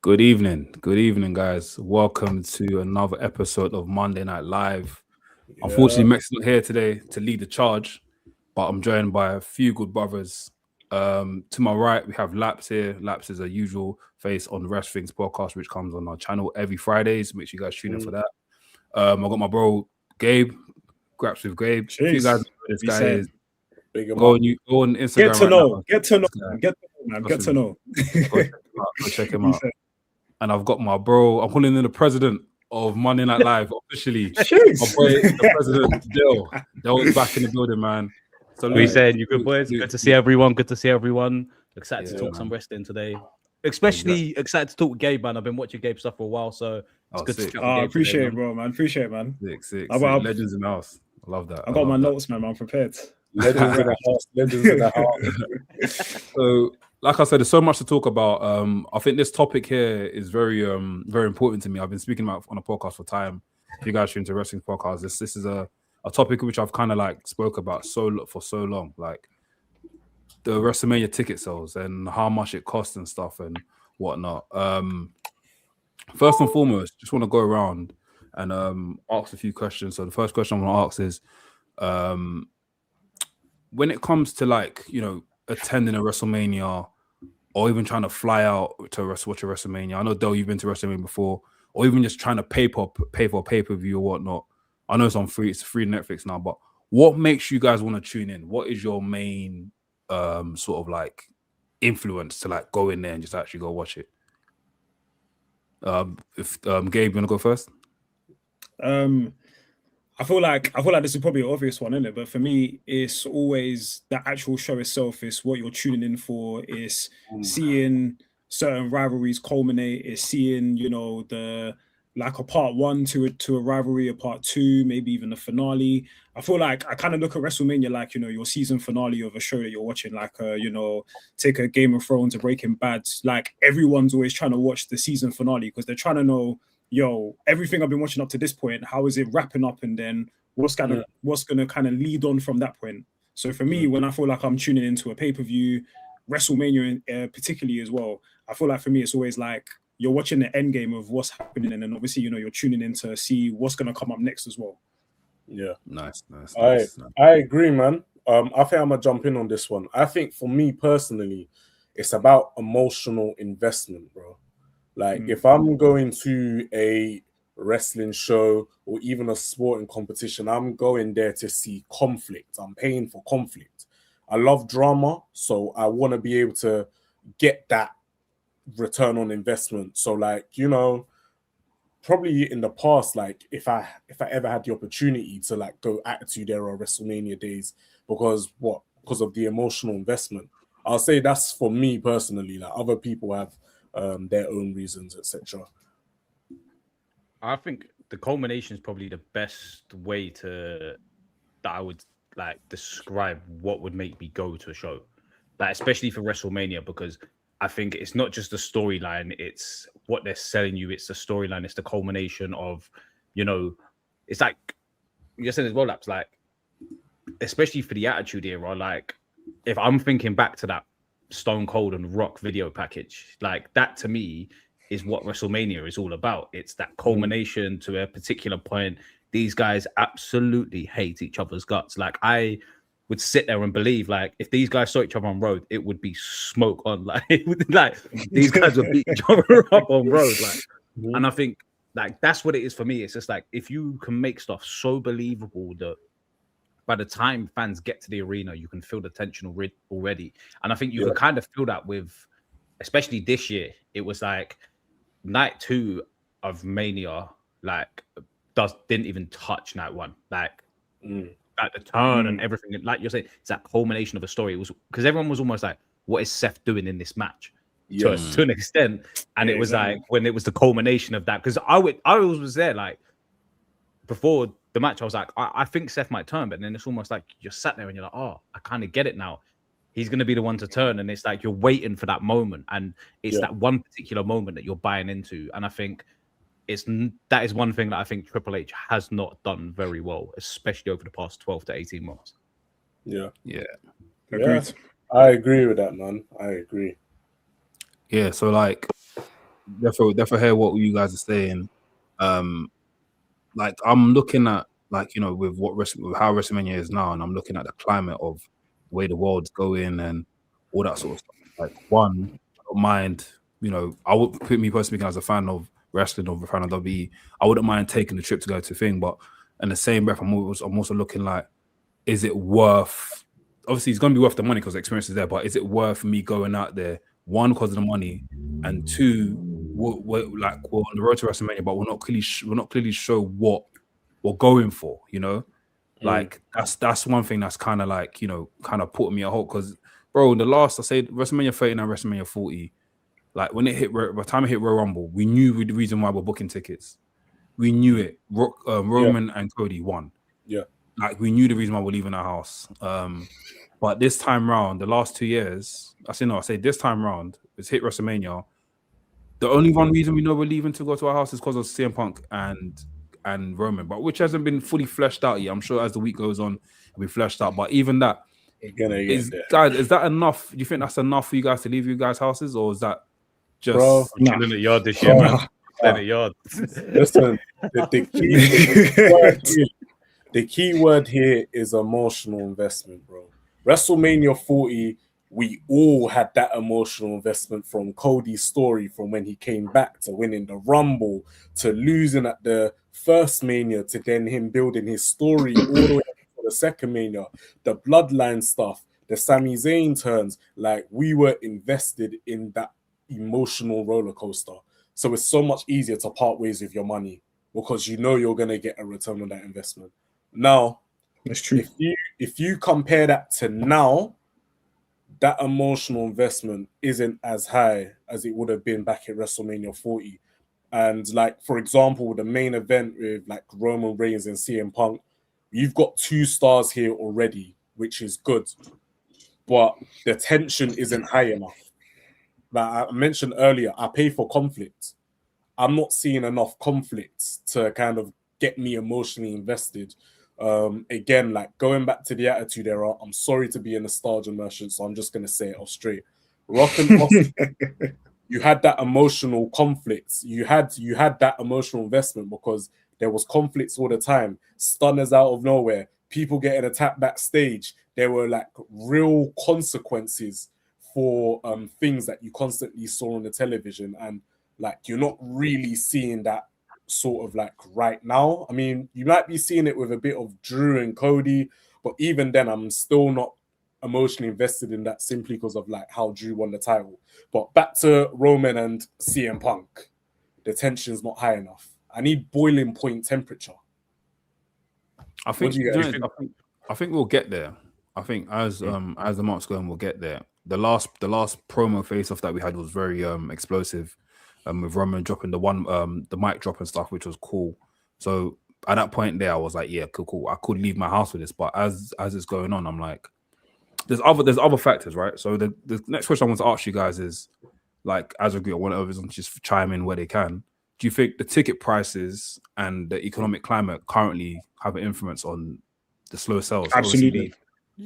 Good evening, guys. Welcome to another episode of Monday Night Live. Unfortunately, Yeah, Max is not here today to lead the charge, but I'm joined by a few good brothers. To my right, we have Laps here. Laps is a usual face on the Rest Things podcast, which comes on our channel every Fridays. Make sure you guys tune in for that. I got my bro Gabe, Graps with Gabe. If you guys know Jeez, who this be guy is, saying. big 'em go up. on Get Instagram to right now. know, get to know, This guy, man. Get to know, man. Get trust to me. know. Go check him Be out. saying. And I've got my bro. I'm calling in the president of Monday Night Live officially. My Jeez. boy, the president, Del. Del's back in the building, man. So We said you good boys. Good to see everyone. Good to see everyone. Excited to Yeah, talk man. some wrestling today. Especially excited to talk with Gabe, man. I've been watching Gabe stuff for a while, so it's good to sick. chat with I Gabe appreciate today, it, bro, man. Appreciate it, man. Sick. Legends in the house. I love that. I got my love that. notes, man. I'm prepared. Legends in the house. Legends in the house. So, like I said, there's so much to talk about. I think this topic here is very important to me. I've been speaking about on a podcast for time. If you guys are into wrestling podcasts, this is a topic which I've kind of like spoke about for so long, like the WrestleMania ticket sales and how much it costs and stuff and whatnot. First and foremost, just want to go around and ask a few questions. So the first question I want to ask is, when it comes to like, attending a WrestleMania or even trying to fly out to watch a WrestleMania. I know, Del, you've been to WrestleMania before, or even just trying to pay for pay-per-view or whatnot. I know it's free Netflix now, but what makes you guys want to tune in? What is your main sort of like influence to like go in there and just actually go watch it? If Gabe, you want to go first? I feel like this is probably an obvious one, isn't it? But for me, it's always the actual show itself. It's what you're tuning in for. It's seeing certain rivalries culminate. It's seeing, the like a part one to a rivalry, a part two, maybe even a finale. I feel like I kind of look at WrestleMania like, your season finale of a show that you're watching, like take a Game of Thrones, a Breaking Bad. Like everyone's always trying to watch the season finale because they're trying to know, everything I've been watching up to this point, how is it wrapping up, and then what's gonna kind of lead on from that point. So for me, when I feel like I'm tuning into a pay-per-view, WrestleMania particularly as well, I feel like for me it's always like you're watching the end game of what's happening, and then obviously you're tuning in to see what's gonna come up next as well. Yeah, nice. I agree, man. I think I'm gonna jump in on this one. I think for me personally, it's about emotional investment, bro. Like if I'm going to a wrestling show or even a sporting competition, I'm going there to see conflict. I'm paying for conflict. I love drama, so I want to be able to get that return on investment. So like, probably in the past, like if I ever had the opportunity to like go Attitude Era or WrestleMania days because of the emotional investment, I'll say that's for me personally. Like other people have their own reasons, etc. I think the culmination is probably the best way that I would like describe what would make me go to a show, like especially for WrestleMania, because I think it's not just the storyline; it's what they're selling you. It's the storyline. It's the culmination of, it's like you said as well, Laps. Like, especially for the Attitude Era, like if I'm thinking back to that Stone Cold and Rock video package, like that to me is what WrestleMania is all about. It's that culmination to a particular point. These guys absolutely hate each other's guts. Like I would sit there and believe, like if these guys saw each other on road, it would be smoke on. Like these guys would beat each other up on road. Like, and I think like that's what it is for me. It's just like if you can make stuff so believable that by the time fans get to the arena, you can feel the tension already. And I think you could kind of feel that with, especially this year, it was like night 2 of Mania, like didn't even touch night 1. Like at the turn and everything, like you're saying, it's that culmination of a story. It was because everyone was almost like, what is Seth doing in this match? To an extent. And it was like when it was the culmination of that, because I always was there, like before the match, I was like, I think Seth might turn, but then it's almost like you're sat there and you're like, oh, I kind of get it now. He's going to be the one to turn. And it's like you're waiting for that moment. And it's that one particular moment that you're buying into. And I think that is one thing that I think Triple H has not done very well, especially over the past 12 to 18 months. Yeah. Agreed. I agree with that, man. I agree. Yeah, so like definitely hear what you guys are saying. Like I'm looking at like with with how WrestleMania is now, and I'm looking at the climate of the way the world's going and all that sort of stuff. Like one, I don't mind. I would put me personally speaking as a fan of wrestling or a fan of WWE. I wouldn't mind taking the trip to go to thing, but in the same breath, I'm also looking like, is it worth? Obviously, it's going to be worth the money because the experience is there. But is it worth me going out there? One, because of the money, and two, we're on the road to WrestleMania, but we're not clearly show what we're going for. Like that's one thing that's kind of like kind of putting me at hope because, bro, the last I say WrestleMania 39, WrestleMania 40, like when it hit by the time it hit Royal Rumble, we knew the reason why we're booking tickets. We knew it. Roman and Cody won. Yeah. Like we knew the reason why we're leaving our house. But this time round, the last 2 years, I say this time round, it's hit WrestleMania. The only one reason we know we're leaving to go to our house is because of CM Punk and Roman, but which hasn't been fully fleshed out yet. I'm sure as the week goes on, it'll be fleshed out. But even that, guys, is that enough? Do you think that's enough for you guys to leave your guys' houses, or is that just I'm chilling at the yard this year, man? At the yard. Listen, the key word here is emotional investment, bro. WrestleMania 40, we all had that emotional investment from Cody's story, from when he came back to winning the Rumble to losing at the first Mania to then him building his story all the way up to the second Mania, the bloodline stuff, the Sami Zayn turns. Like, we were invested in that emotional roller coaster. So it's so much easier to part ways with your money because you know you're going to get a return on that investment. Now, that's true. If you compare that to now, that emotional investment isn't as high as it would have been back at WrestleMania 40. And like, for example, the main event with like Roman Reigns and CM Punk, you've got 2 stars here already, which is good. But the tension isn't high enough. Like I mentioned earlier, I pay for conflict. I'm not seeing enough conflicts to kind of get me emotionally invested. Again, like going back to the Attitude Era, I'm sorry to be a nostalgia merchant, so I'm just going to say it off straight. Rock and Austin, you had that emotional conflicts. You had that emotional investment because there was conflicts all the time. Stunners out of nowhere, people getting attacked backstage. There were like real consequences for things that you constantly saw on the television, and like you're not really seeing that sort of like right now. I mean, you might be seeing it with a bit of Drew and Cody, but even then I'm still not emotionally invested in that simply because of like how Drew won the title. But back to Roman and CM Punk, the tension's not high enough. I need boiling point temperature. I think we'll get there. I think as the months go on, we'll get there. The last promo face-off that we had was very explosive. With Roman dropping the mic drop and stuff, which was cool. So at that point there, I was like, yeah, cool. I could leave my house with this, but as it's going on, I'm like, there's other factors, right? So the next question I want to ask you guys is, like, as a group, I want everyone to just chime in where they can. Do you think the ticket prices and the economic climate currently have an influence on the slow sales? Absolutely.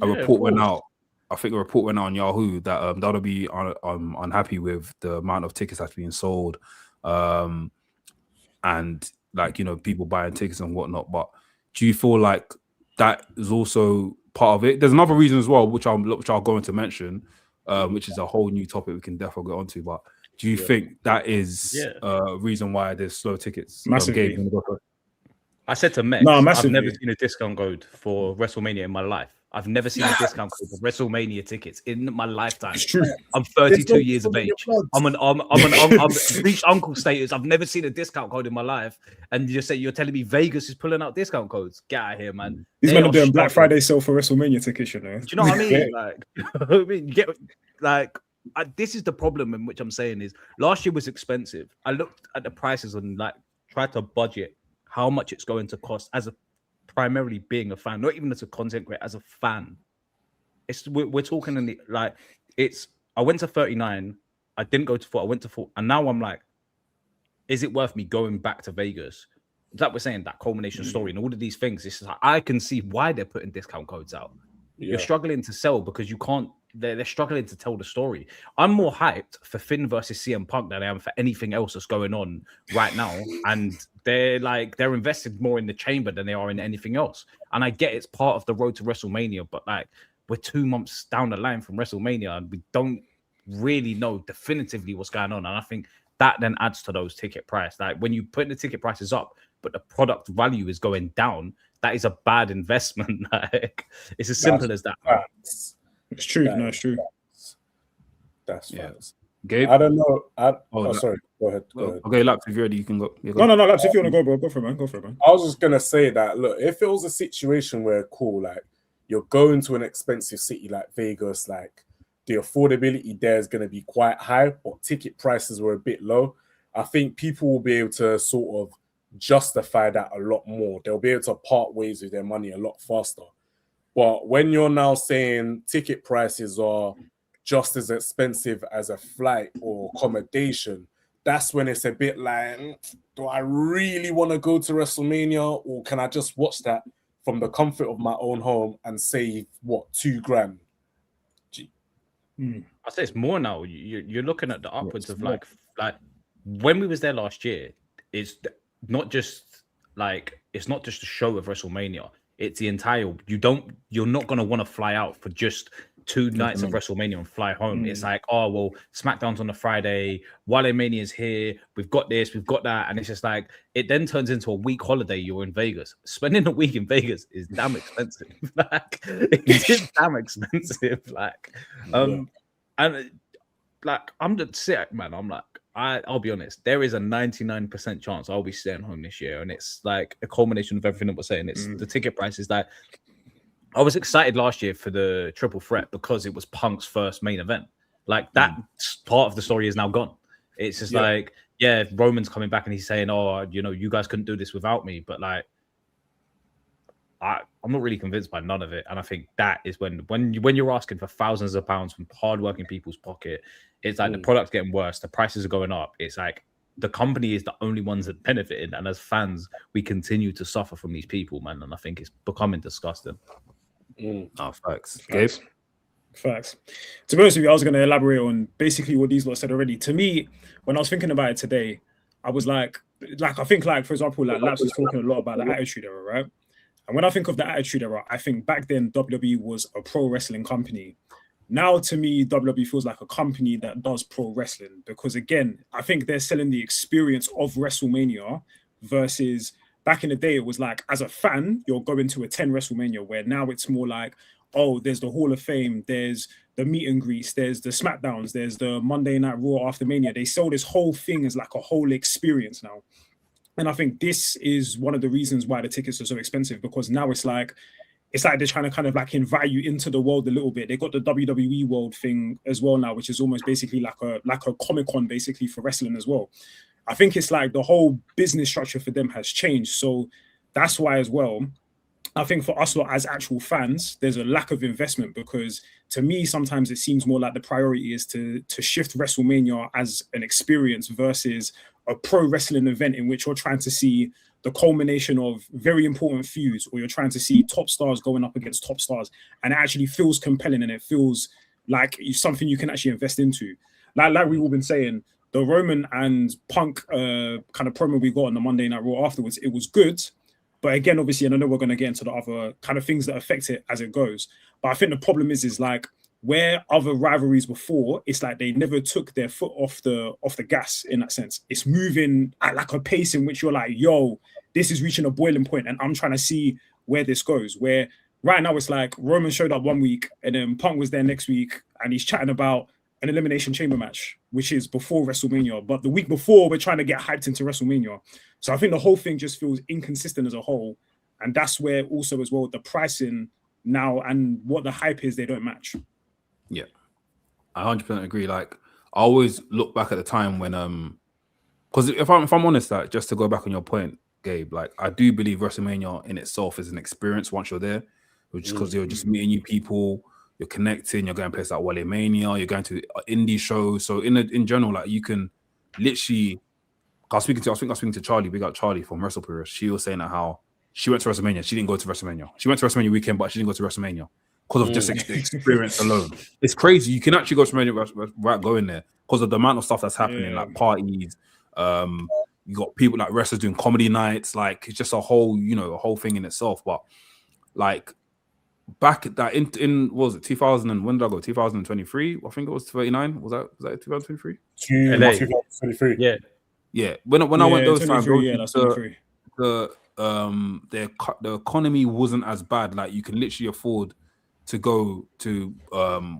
A report went out. I think a report went out on Yahoo that that'll be unhappy with the amount of tickets that's being sold, and like people buying tickets and whatnot. But do you feel like that is also part of it? There's another reason as well, which I'll go into mention, which is a whole new topic we can definitely go onto. But do you think that is a reason why there's slow tickets? Massively. I said to Meg, I've never seen a discount code for WrestleMania in my life. I've never seen a discount code for WrestleMania tickets in my lifetime. It's true. I'm 32 years of age. I'm reached uncle status. I've never seen a discount code in my life. And you're telling me Vegas is pulling out discount codes? Get out of here, man. These men are doing Black Friday sale for WrestleMania tickets, you know. Do you know what I mean? This is the problem in which I'm saying is last year was expensive. I looked at the prices and like tried to budget how much it's going to cost as a primarily being a fan, not even as a content creator, as a fan. We're talking in the I went to 39, I didn't go to 4, I went to 4, and now I'm like, is it worth me going back to Vegas? That we're saying that culmination story and all of these things. It's like I can see why they're putting discount codes out. You're struggling to sell because you can't they're struggling to tell the story. I'm more hyped for Finn versus CM Punk than I am for anything else that's going on right now. And they're invested more in the chamber than they are in anything else. And I get it's part of the road to WrestleMania, but like we're 2 months down the line from WrestleMania and we don't really know definitively what's going on. And I think that then adds to those ticket price. Like when you put the ticket prices up, but the product value is going down, that is a bad investment. Like it's as simple as that. It's true. No, it's true. That's facts. Gabe? I don't know. Sorry. Go ahead. Okay, Laps, if you're ready, you can go. No, Laps, if you want to go, bro, go for it, man. Go for it, man. I was just gonna say that. Look, if it was a situation where like you're going to an expensive city like Vegas, like the affordability there is gonna be quite high, but ticket prices were a bit low. I think people will be able to sort of justify that a lot more. They'll be able to part ways with their money a lot faster. But when you're now saying ticket prices are just as expensive as a flight or accommodation, that's when it's a bit like, do I really want to go to WrestleMania, or can I just watch that from the comfort of my own home and save what, $2,000? I say it's more now. You're looking at the upwards of like when we was there last year. It's not just a show of WrestleMania. It's the entire. You're not gonna want to fly out for just 2 nights of WrestleMania and fly home. It's like, oh well, SmackDown's on a Friday, Wale Mania's here, we've got this, we've got that, and it's just like it then turns into a week holiday. You're in Vegas. Spending a week in Vegas is damn expensive. Like it is damn expensive. And like I'm the sick man. I'm like, I'll be honest, there is a 99% chance I'll be staying home this year, and it's like a culmination of everything that we're saying. It's the ticket prices that. I was excited last year for the triple threat because it was Punk's first main event. Like that part of the story is now gone. It's just Roman's coming back and he's saying, "Oh, you guys couldn't do this without me." But like, I'm not really convinced by none of it. And I think that is when you're asking for thousands of pounds from hardworking people's pocket, it's like the product's getting worse, the prices are going up. It's like the company is the only ones that benefited, and as fans, we continue to suffer from these people, man. And I think it's becoming disgusting. Facts. Gabe? Facts. To be honest with you, I was going to elaborate on basically what these lot said already. To me, when I was thinking about it today, I was like I think for example, like Laps was talking a lot about the Attitude Era, right? And when I think of the Attitude Era, I think back then WWE was a pro wrestling company. Now, to me, WWE feels like a company that does pro wrestling because, again, I think they're selling the experience of WrestleMania versus back in the day, it was like, as a fan, you're going to attend WrestleMania, where now it's more like, oh, there's the Hall of Fame, there's the meet and greets, there's the SmackDowns, there's the Monday Night Raw after Mania. They sell this whole thing as like a whole experience now. And I think this is one of the reasons why the tickets are so expensive, because now it's like they're trying to kind of like invite you into the world a little bit. They got the WWE World thing as well now, which is almost basically like a Comic-Con basically for wrestling as well. I think it's like the whole business structure for them has changed. So that's why as well, I think for us lot as actual fans, there's a lack of investment, because to me, sometimes it seems more like the priority is to shift WrestleMania as an experience versus a pro wrestling event in which you're trying to see the culmination of very important feuds, or you're trying to see top stars going up against top stars, and it actually feels compelling and it feels like something you can actually invest into. Like we've all been saying, the Roman and Punk kind of promo we got on the Monday Night Raw afterwards, it was good. But again, obviously, and I know we're going to get into the other kind of things that affect it as it goes. But I think the problem is like where other rivalries before, it's like they never took their foot off the gas in that sense. It's moving at like a pace in which you're like, yo, this is reaching a boiling point and I'm trying to see where this goes. Where right now it's like Roman showed up one week and then Punk was there next week and he's chatting about an Elimination Chamber match, which is before WrestleMania. But the week before, we're trying to get hyped into WrestleMania. So I think the whole thing just feels inconsistent as a whole. And that's where also as well, the pricing now and what the hype is, they don't match. Yeah, I 100% agree. Like, I always look back at the time when, because if I'm honest, like, just to go back on your point, Gabe, like, I do believe WrestleMania in itself is an experience once you're there, which is because you're just meeting new people, you're connecting, you're going to places like Wale Mania, you're going to indie shows. So in general, like, you can literally. I was speaking to Charlie. We got Charlie from WrestlePurists. She was saying that how she went to WrestleMania. She didn't go to WrestleMania. She went to WrestleMania weekend, but she didn't go to WrestleMania. because of just the experience alone. It's crazy. You can actually go to WrestleMania without going there because of the amount of stuff that's happening, like parties. You got people like wrestlers doing comedy nights. Like it's just a whole, a whole thing in itself. But like back at that in what was it 2000 and when did I go? 2023. I think it was 39. Was that 2023? 2023. Yeah. When I went those times, that's the economy wasn't as bad. Like you can literally afford to go to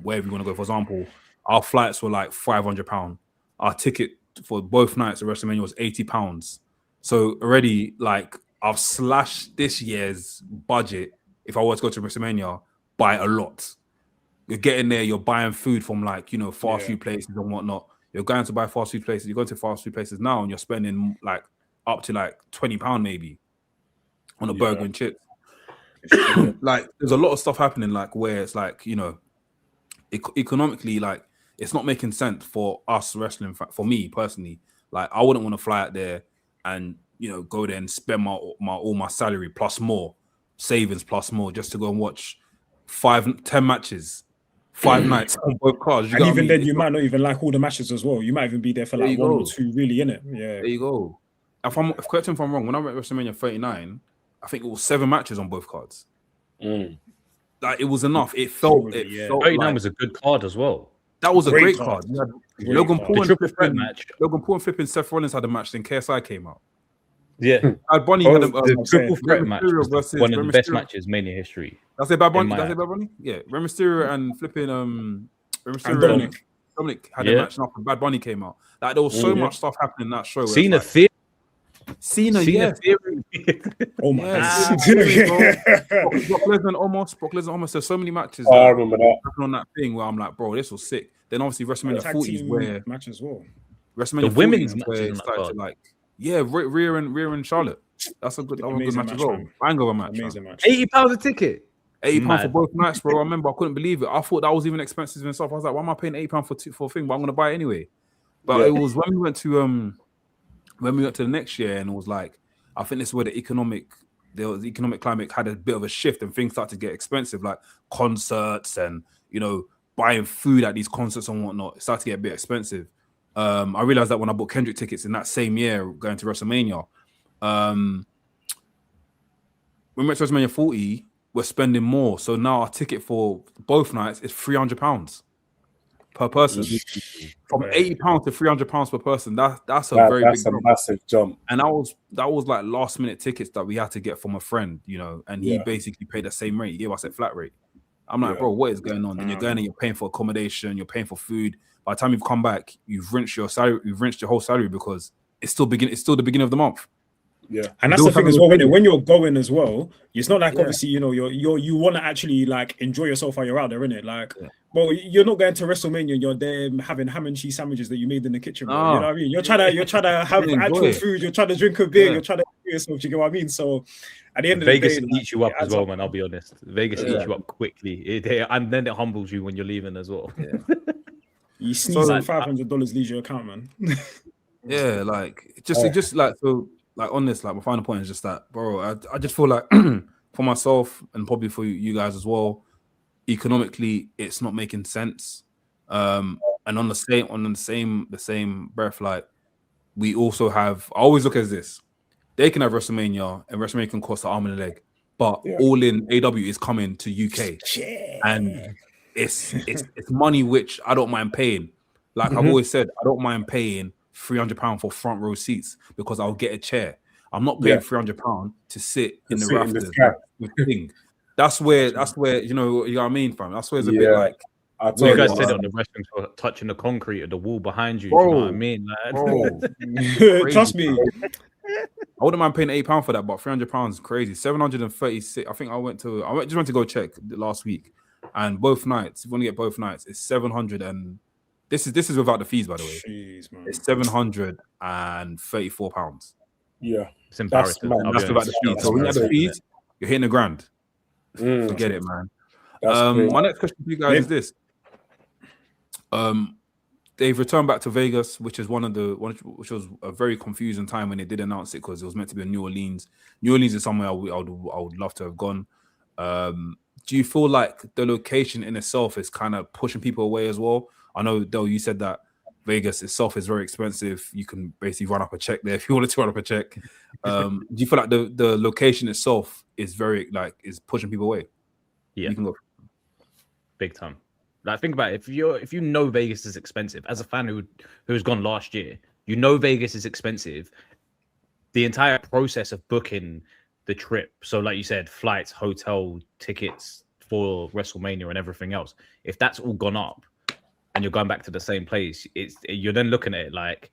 wherever you want to go. For example, our flights were like £500. Our ticket for both nights at WrestleMania was £80. So already, like, I've slashed this year's budget if I were to go to WrestleMania by a lot. You're getting there, you're buying food from like, fast food places and whatnot. You're going to buy fast food places. You're going to fast food places now and you're spending like up to like £20 maybe on a burger and chips. Like there's a lot of stuff happening like where it's like, economically, like it's not making sense for us wrestling. For me personally, like I wouldn't want to fly out there and go there and spend all my salary plus more savings plus more just to go and watch 10 matches, 5 nights on both cards. And even then, you might not even like all the matches as well. You might even be there for like 1 or 2, really, innit? Yeah. There you go. Correct me if I'm wrong. When I went to WrestleMania 39, I think it was 7 matches on both cards. Like it was enough. It felt 39 like, was a good card as well. That was a great card. Logan Paul and flipping Seth Rollins had a match, then KSI came out. Yeah, Bad Bunny had a triple threat match. One of the best matches in Mania history. That's it, Bad Bunny. Yeah, Rey Mysterio and flipping Rey Mysterio and Dominic had a match, and Bad Bunny came out. Like there was so much stuff happening in that show. Cena Theory. Oh my god. Brock Lesnar almost. There's so many matches. I remember that on that thing where I'm like, bro, this was sick. Then obviously WrestleMania 40s where match as well. WrestleMania the women's matches like Rhea and Charlotte. That's a good match as well. Hangover match. Amazing match. £80 a ticket. £80 for both nights, bro. I remember I couldn't believe it. I thought that was even expensive and stuff. I was like, why am I paying £80 for a thing? But I'm gonna buy it anyway. But it was when we went to the next year, and it was like, I think this is where the economic climate had a bit of a shift, and things started to get expensive, like concerts and buying food at these concerts and whatnot. It started to get a bit expensive. I realized that when I bought Kendrick tickets in that same year going to WrestleMania. When we went to WrestleMania 40, we're spending more. So now our ticket for both nights is £300 per person. From £80 to £300 per person. That's a massive jump. And that was like last minute tickets that we had to get from a friend, and he basically paid the same rate. He gave us a flat rate. I'm like, bro, what is going on? Then you're going and you're paying for accommodation, you're paying for food. By the time you've come back, you've rinsed your salary, you've rinsed your whole salary because it's still the beginning of the month. Yeah, and that's the thing as well. When you're going as well, it's not like obviously you want to actually like enjoy yourself while you're out there, innit? Like, well, you're not going to WrestleMania and you're there having ham and cheese sandwiches that you made in the kitchen. Bro. You know what I mean? You're trying to have actual food. You're trying to drink a beer. You're trying to enjoy yourself. You get what I mean? So at the end of the day, Vegas eats you up as well, man. I'll be honest. Vegas eats you up quickly, and then it humbles you when you're leaving as well. Yeah. You sneeze and $500 leaves your account, man. Yeah, like just like so. Like on this, like my final point is just that, bro. I just feel like for myself and probably for you guys as well, economically, it's not making sense. And on the same breath, like we also have. I always look at this: they can have WrestleMania, and WrestleMania can cost an arm and a leg, but All In AW is coming to UK, and it's money which I don't mind paying. Like I've always said, I don't mind paying £300 for front row seats because I'll get a chair. I'm not paying £300 to sit in the rafters with thing. That's where you know what I mean, fam. That's where it's a bit like you guys said it on the wrestling show, touching the concrete of the wall behind you. Bro, you know what I mean? Like, trust me. I wouldn't mind paying £8 for that, but £300 is crazy. 736. I think I just went to go check last week, and both nights. If you want to get both nights, it's 700 and. This is without the fees, by the way. Jeez, man. It's £734. Yeah, it's embarrassing. That's without the fees. So when you have the fees, you're hitting $1,000. Forget it, man. My next question for you guys is this: they've returned back to Vegas, which was a very confusing time when they did announce it because it was meant to be in New Orleans. New Orleans is somewhere I would love to have gone. Do you feel like the location in itself is kind of pushing people away as well? I know, Del, you said that Vegas itself is very expensive. You can basically run up a check there if you wanted to run up a check. Do you feel like the location itself is very is pushing people away? Yeah, you can go big time. Like, think about it. If you know Vegas is expensive, as a fan who's gone last year, you know Vegas is expensive. The entire process of booking the trip, so like you said, flights, hotel, tickets for WrestleMania and everything else, if that's all gone up and you're going back to the same place, you're then looking at it like,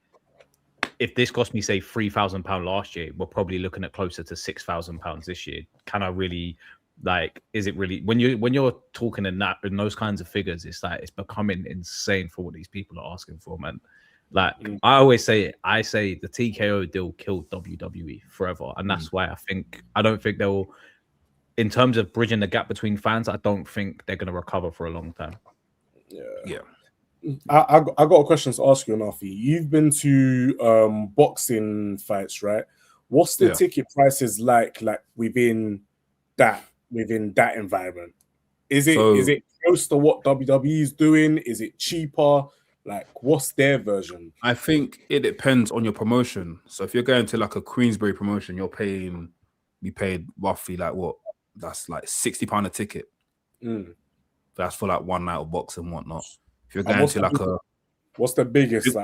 if this cost me say £3,000 last year, we're probably looking at closer to £6,000 this year. Can I really, like, is it really, when you're talking in those kinds of figures, it's like, it's becoming insane for what these people are asking for, man. Like, I always say I say the TKO deal killed WWE forever, and that's why I don't think they'll, in terms of bridging the gap between fans, I don't think they're going to recover for a long time. Yeah. I got a question to ask you, Anarfi. You've been to boxing fights, right? What's the ticket prices like within that environment? Is it close to what WWE is doing? Is it cheaper? Like, what's their version? I think it depends on your promotion. So if you're going to like a Queensbury promotion, you paid roughly like what? That's like £60 a ticket. That's for like one night of boxing and whatnot. If you're going to like what's the biggest?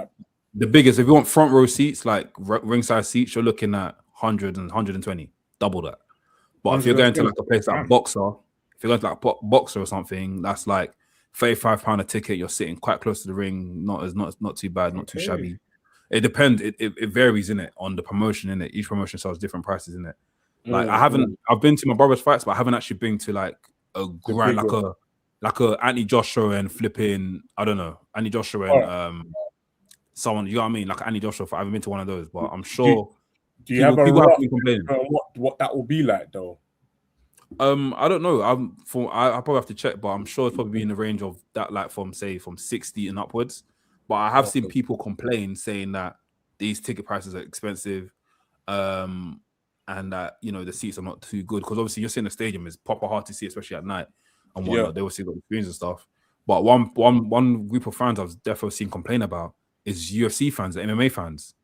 The biggest, if you want front row seats, like ringside seats, you're looking at 100 and 120, double that. But if you're going to like a place like Boxer, if you're going to like Boxer or something, that's like £35 a ticket. You're sitting quite close to the ring, not too bad, not too shabby. It depends. It varies in it on the promotion in it. Each promotion sells different prices in it. Like I've been to my brother's fights, but I haven't actually been to like a grand like a Anthony Joshua and flipping, I don't know, Anthony Joshua and someone, you know what I mean, like Anthony Joshua. I haven't been to one of those, but I'm sure. Do you have a rough idea what that will be like though? I don't know. I probably have to check, but I'm sure it's probably in the range of that, like from 60 and upwards. But I have seen people complain saying that these ticket prices are expensive, and that the seats are not too good, because obviously you're seeing the stadium is proper hard to see, especially at night and whatnot. They obviously got the screens and stuff. But one group of fans I've definitely seen complain about is UFC fans, the MMA fans.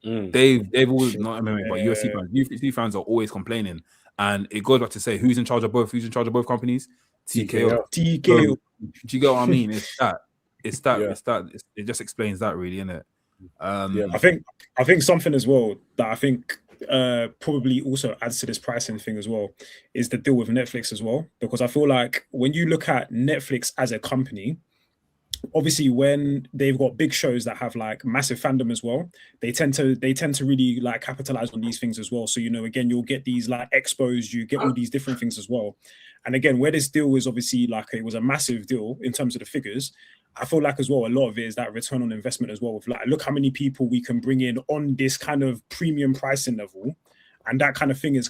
They've always, not MMA, but UFC fans. UFC fans are always complaining. And it goes back to say, who's in charge of both? Who's in charge of both companies? TKO. So, do you get what I mean? It's that. It just explains that, really, innit? I think something as well that I think probably also adds to this pricing thing as well is the deal with Netflix as well. Because I feel like when you look at Netflix as a company, obviously when they've got big shows that have like massive fandom as well, they tend to really like capitalize on these things as well. So again, you'll get these like expos, you get all these different things as well. And again, where this deal is obviously like it was a massive deal in terms of the figures, I feel like as well a lot of it is that return on investment as well. With like, look how many people we can bring in on this kind of premium pricing level, and that kind of thing is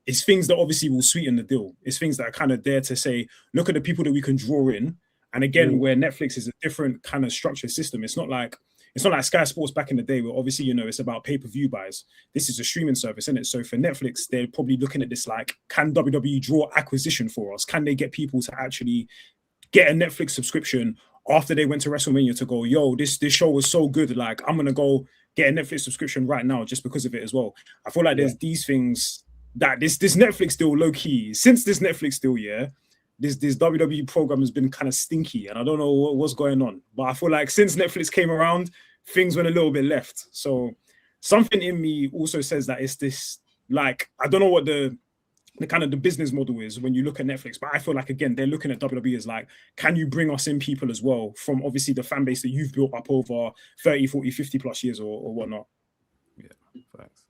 it's things that obviously will sweeten the deal. It's things that are kind of there to say, look at the people that we can draw in. And again, where Netflix is a different kind of structured system. It's not like Sky Sports back in the day, where obviously it's about pay-per-view buys. This is a streaming service, isn't it? So for Netflix, they're probably looking at this like, can WWE draw acquisition for us? Can they get people to actually get a Netflix subscription after they went to WrestleMania to go, yo, this show was so good, like I'm gonna go get a Netflix subscription right now just because of it as well. I feel like there's these things that this Netflix deal, low key, since this Netflix deal, this WWE program has been kind of stinky, and I don't know what's going on. But I feel like since Netflix came around, things went a little bit left. So something in me also says that it's this, like, I don't know what the kind of the business model is when you look at Netflix, but I feel like, again, they're looking at WWE as like, can you bring us in people as well from obviously the fan base that you've built up over 30, 40, 50 plus years or whatnot? Yeah, thanks.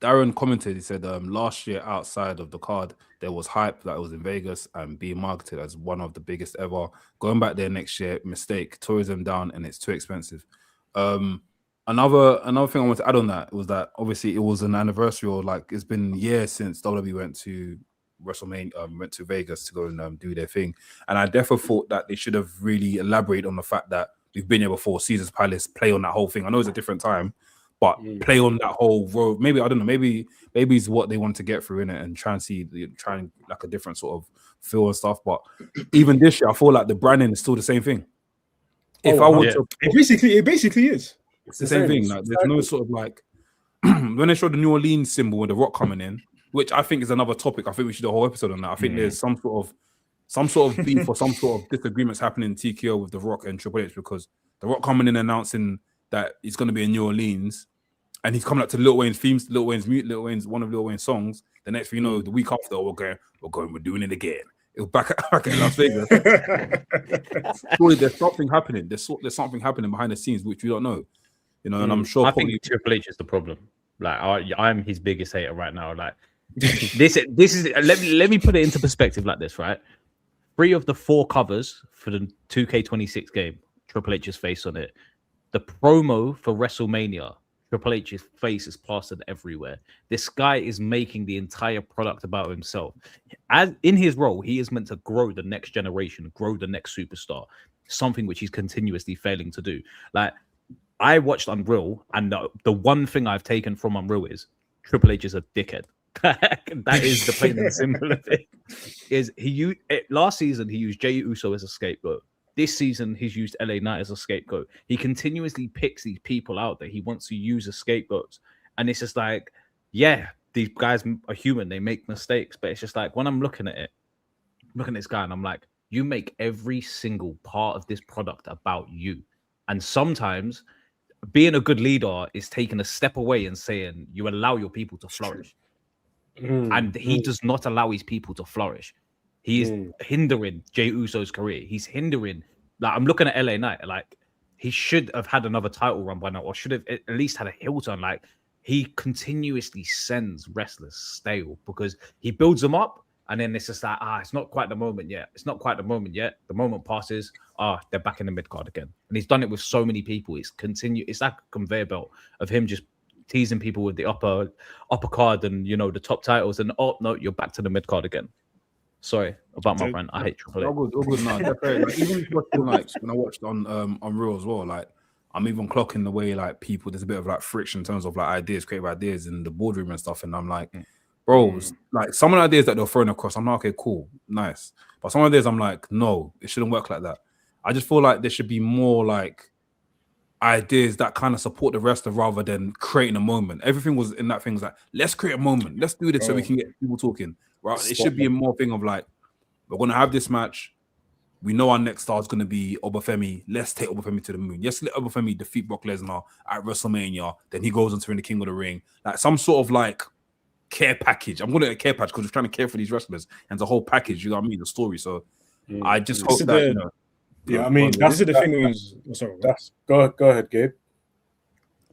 Darren commented, he said, last year outside of the card, there was hype that it was in Vegas and being marketed as one of the biggest ever. Going back there next year, mistake, tourism down, and it's too expensive. Another thing I want to add on that was that obviously it was an anniversary, or like it's been years since WWE went to WrestleMania, went to Vegas to go and do their thing. And I definitely thought that they should have really elaborated on the fact that we've been here before, Caesar's Palace, play on that whole thing. I know it's a different time, but play on that whole road. Maybe I don't know. Maybe it's what they want to get through in it and try and like a different sort of feel and stuff. But even this year, I feel like the branding is still the same thing. If I want to, it basically is. It's the same thing. Like, there's no sort of like when they show the New Orleans symbol with the Rock coming in, which I think is another topic. I think we should do a whole episode on that. I think there's some sort of beef or some sort of disagreements happening in TKO with the Rock and Triple H, because the Rock coming in announcing that he's going to be in New Orleans, and he's coming up to Lil Wayne's themes, one of Lil Wayne's songs. The next thing you know, the week after, we're doing it again. It was back in Las Vegas. Surely there's something happening. There's something happening behind the scenes which we don't know. You know, and I'm sure. I think Triple H is the problem. Like I'm his biggest hater right now. Like this is. Let me put it into perspective like this, right? 3 of the 4 covers for the 2K26 game, Triple H's face on it. The promo for WrestleMania, Triple H's face is plastered everywhere. This guy is making the entire product about himself. As in his role, he is meant to grow the next generation, grow the next superstar, something which he's continuously failing to do. Like, I watched Unreal, and the one thing I've taken from Unreal is Triple H is a dickhead. That is the plain and simple of it. Last season he used Jey Uso as a scapegoat. This season he's used LA Knight as a scapegoat. He continuously picks these people out that he wants to use as scapegoats, and it's just like, yeah, these guys are human, they make mistakes, but it's just like when I'm looking at this guy and I'm like, you make every single part of this product about you, and sometimes being a good leader is taking a step away and saying you allow your people to flourish. And he does not allow his people to flourish. He is hindering Jey Uso's career. He's hindering. Like, I'm looking at LA Knight. Like, he should have had another title run by now, or should have at least had a heel turn. Like, he continuously sends wrestlers stale because he builds them up, and then it's just like, it's not quite the moment yet. It's not quite the moment yet. The moment passes, they're back in the mid card again. And he's done it with so many people. It's like a conveyor belt of him just teasing people with the upper card and, you know, the top titles, and no, you're back to the mid card again. Sorry about my friend. I hate Triple H. All good now. Like, even like when I watched on Unreal as well, like I'm even clocking the way like people, there's a bit of like friction in terms of like creative ideas in the boardroom and stuff, and I'm like, bro, like some of the ideas that they're throwing across, I'm like, okay, cool, nice, but some of the ideas I'm like, no, it shouldn't work like that. I just feel like there should be more like ideas that kind of support the wrestler rather than creating a moment. Everything was in that thing was like, let's create a moment, let's do this so we can get people talking. Right? It should be a more thing of like, we're gonna have this match. We know our next star is gonna be Obafemi. Let's take Obafemi to the moon. Let's let Obafemi defeat Brock Lesnar at WrestleMania. Then he goes on to win the King of the Ring. Like some sort of like care package. I'm gonna get a care package because we're trying to care for these wrestlers, and the whole package. You know what I mean? The story. So I just hope that. You know, yeah, I mean, this is the thing. Sorry, go ahead, Gabe.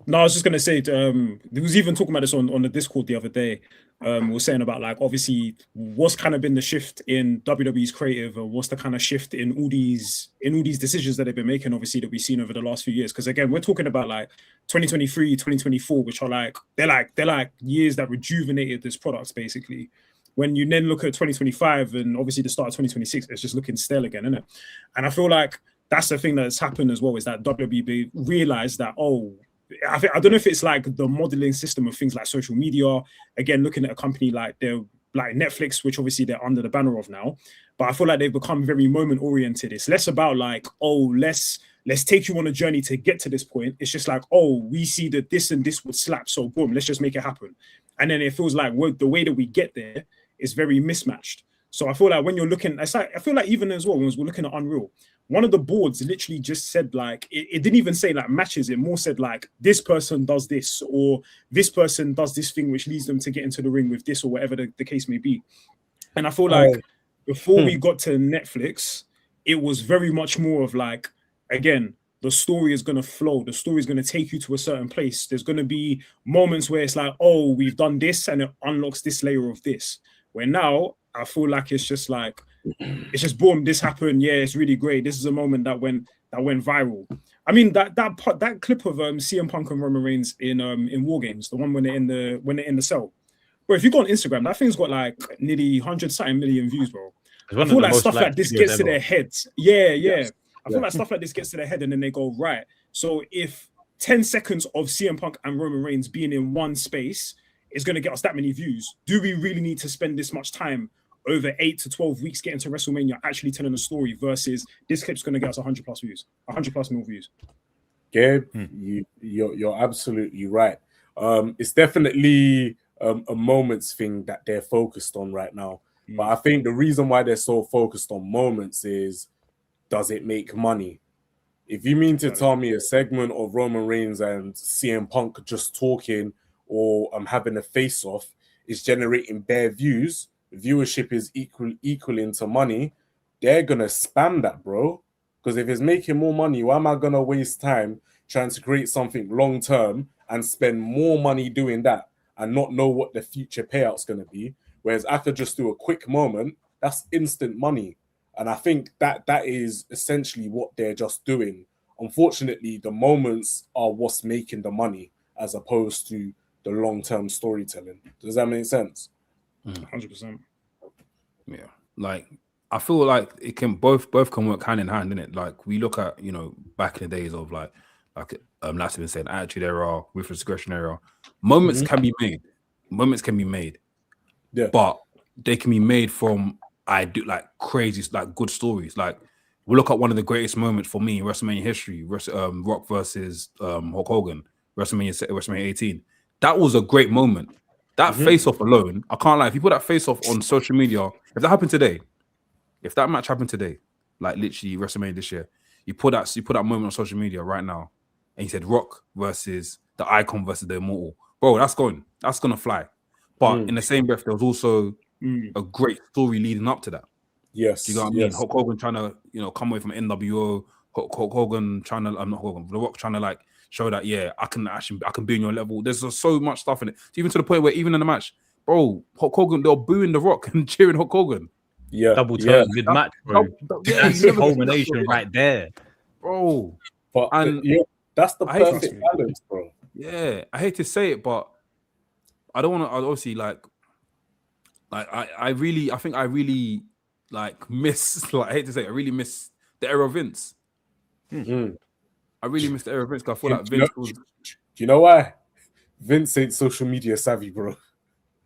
No, I was just gonna say. There was even talking about this on the Discord the other day. We were saying about like obviously what's kind of been the shift in WWE's creative, or what's the kind of shift in all these decisions that they've been making. Obviously that we've seen over the last few years. Because again, we're talking about like 2023, 2024, which are like they're like years that rejuvenated this product basically. When you then look at 2025 and obviously the start of 2026, it's just looking stale again, isn't it? And I feel like that's the thing that's happened as well, is that WWE realized that, I don't know if it's like the modeling system of things like social media. Again, looking at a company like Netflix, which obviously they're under the banner of now, but I feel like they've become very moment oriented. It's less about like, let's take you on a journey to get to this point. It's just like, we see that this and this would slap, so boom, let's just make it happen. And then it feels like the way that we get there is very mismatched. So I feel like when you're looking, I feel like even as well, when we're looking at Unreal, one of the boards literally just said like, it didn't even say like matches, it more said like, this person does this, or this person does this thing which leads them to get into the ring with this, or whatever the case may be. And I feel like before we got to Netflix, it was very much more of like, again, the story is going to flow. The story is going to take you to a certain place. There's going to be moments where it's like, we've done this and it unlocks this layer of this. Where now I feel like it's just like, it's just boom, this happened. Yeah, it's really great. This is a moment that went viral. I mean, that clip of CM Punk and Roman Reigns in War Games, the one when they're in the cell. Bro, if you go on Instagram, that thing's got like nearly 100-something million views, bro. I feel like stuff like this gets to their heads. Yeah. I feel like stuff like this gets to their head, and then they go, right. So if 10 seconds of CM Punk and Roman Reigns being in one space is going to get us that many views. Do we really need to spend this much time over 8 to 12 weeks getting to WrestleMania actually telling a story versus this clip's going to get us 100 plus views, 100 plus mil views? Gabe, you're absolutely right. It's definitely a moments thing that they're focused on right now. But I think the reason why they're so focused on moments is, does it make money? If you mean to tell me a segment of Roman Reigns and CM Punk just talking or having a face-off is generating bare views, viewership is equal into money, they're going to spam that, bro. Because if it's making more money, why am I going to waste time trying to create something long-term and spend more money doing that and not know what the future payout's going to be? Whereas I could just do a quick moment, that's instant money. And I think that is essentially what they're just doing. Unfortunately, the moments are what's making the money as opposed to the long-term storytelling. Does that make sense? 100%. Yeah. Like, I feel like it can both can work hand in hand, innit? Like, we look at, back in the days of like Lassie been saying, Attitude Era, Ruthless Aggression Era, moments can be made. Moments can be made. Yeah. But they can be made from crazy, like good stories. Like, we look at one of the greatest moments for me in WrestleMania history, Rock versus Hulk Hogan, WrestleMania 18. That was a great moment. That face-off alone, I can't lie, if you put that face-off on social media, if that happened today, if that match happened today, like literally WrestleMania this year, you put that moment on social media right now, and you said Rock versus the Icon versus the Immortal, bro, that's gonna fly. But in the same breath, there was also a great story leading up to that. Yes. Do you know what I mean? Hulk Hogan trying to, come away from NWO, Hulk Hogan trying to, not Hogan, The Rock trying to like show that, I can be on your level. There's just so much stuff in it. Even to the point where even in the match, bro, Hulk Hogan, they're booing The Rock and cheering Hulk Hogan. Yeah. Double turn mid-match, bro. That's the culmination right there. Bro. But that's the perfect balance, bro. Yeah. I hate to say it, but I don't want to, obviously, I really miss, I hate to say it, I really miss the era of Vince. I really miss the era of Vince because I feel like Vince was... Do you know why? Vince ain't social media savvy, bro.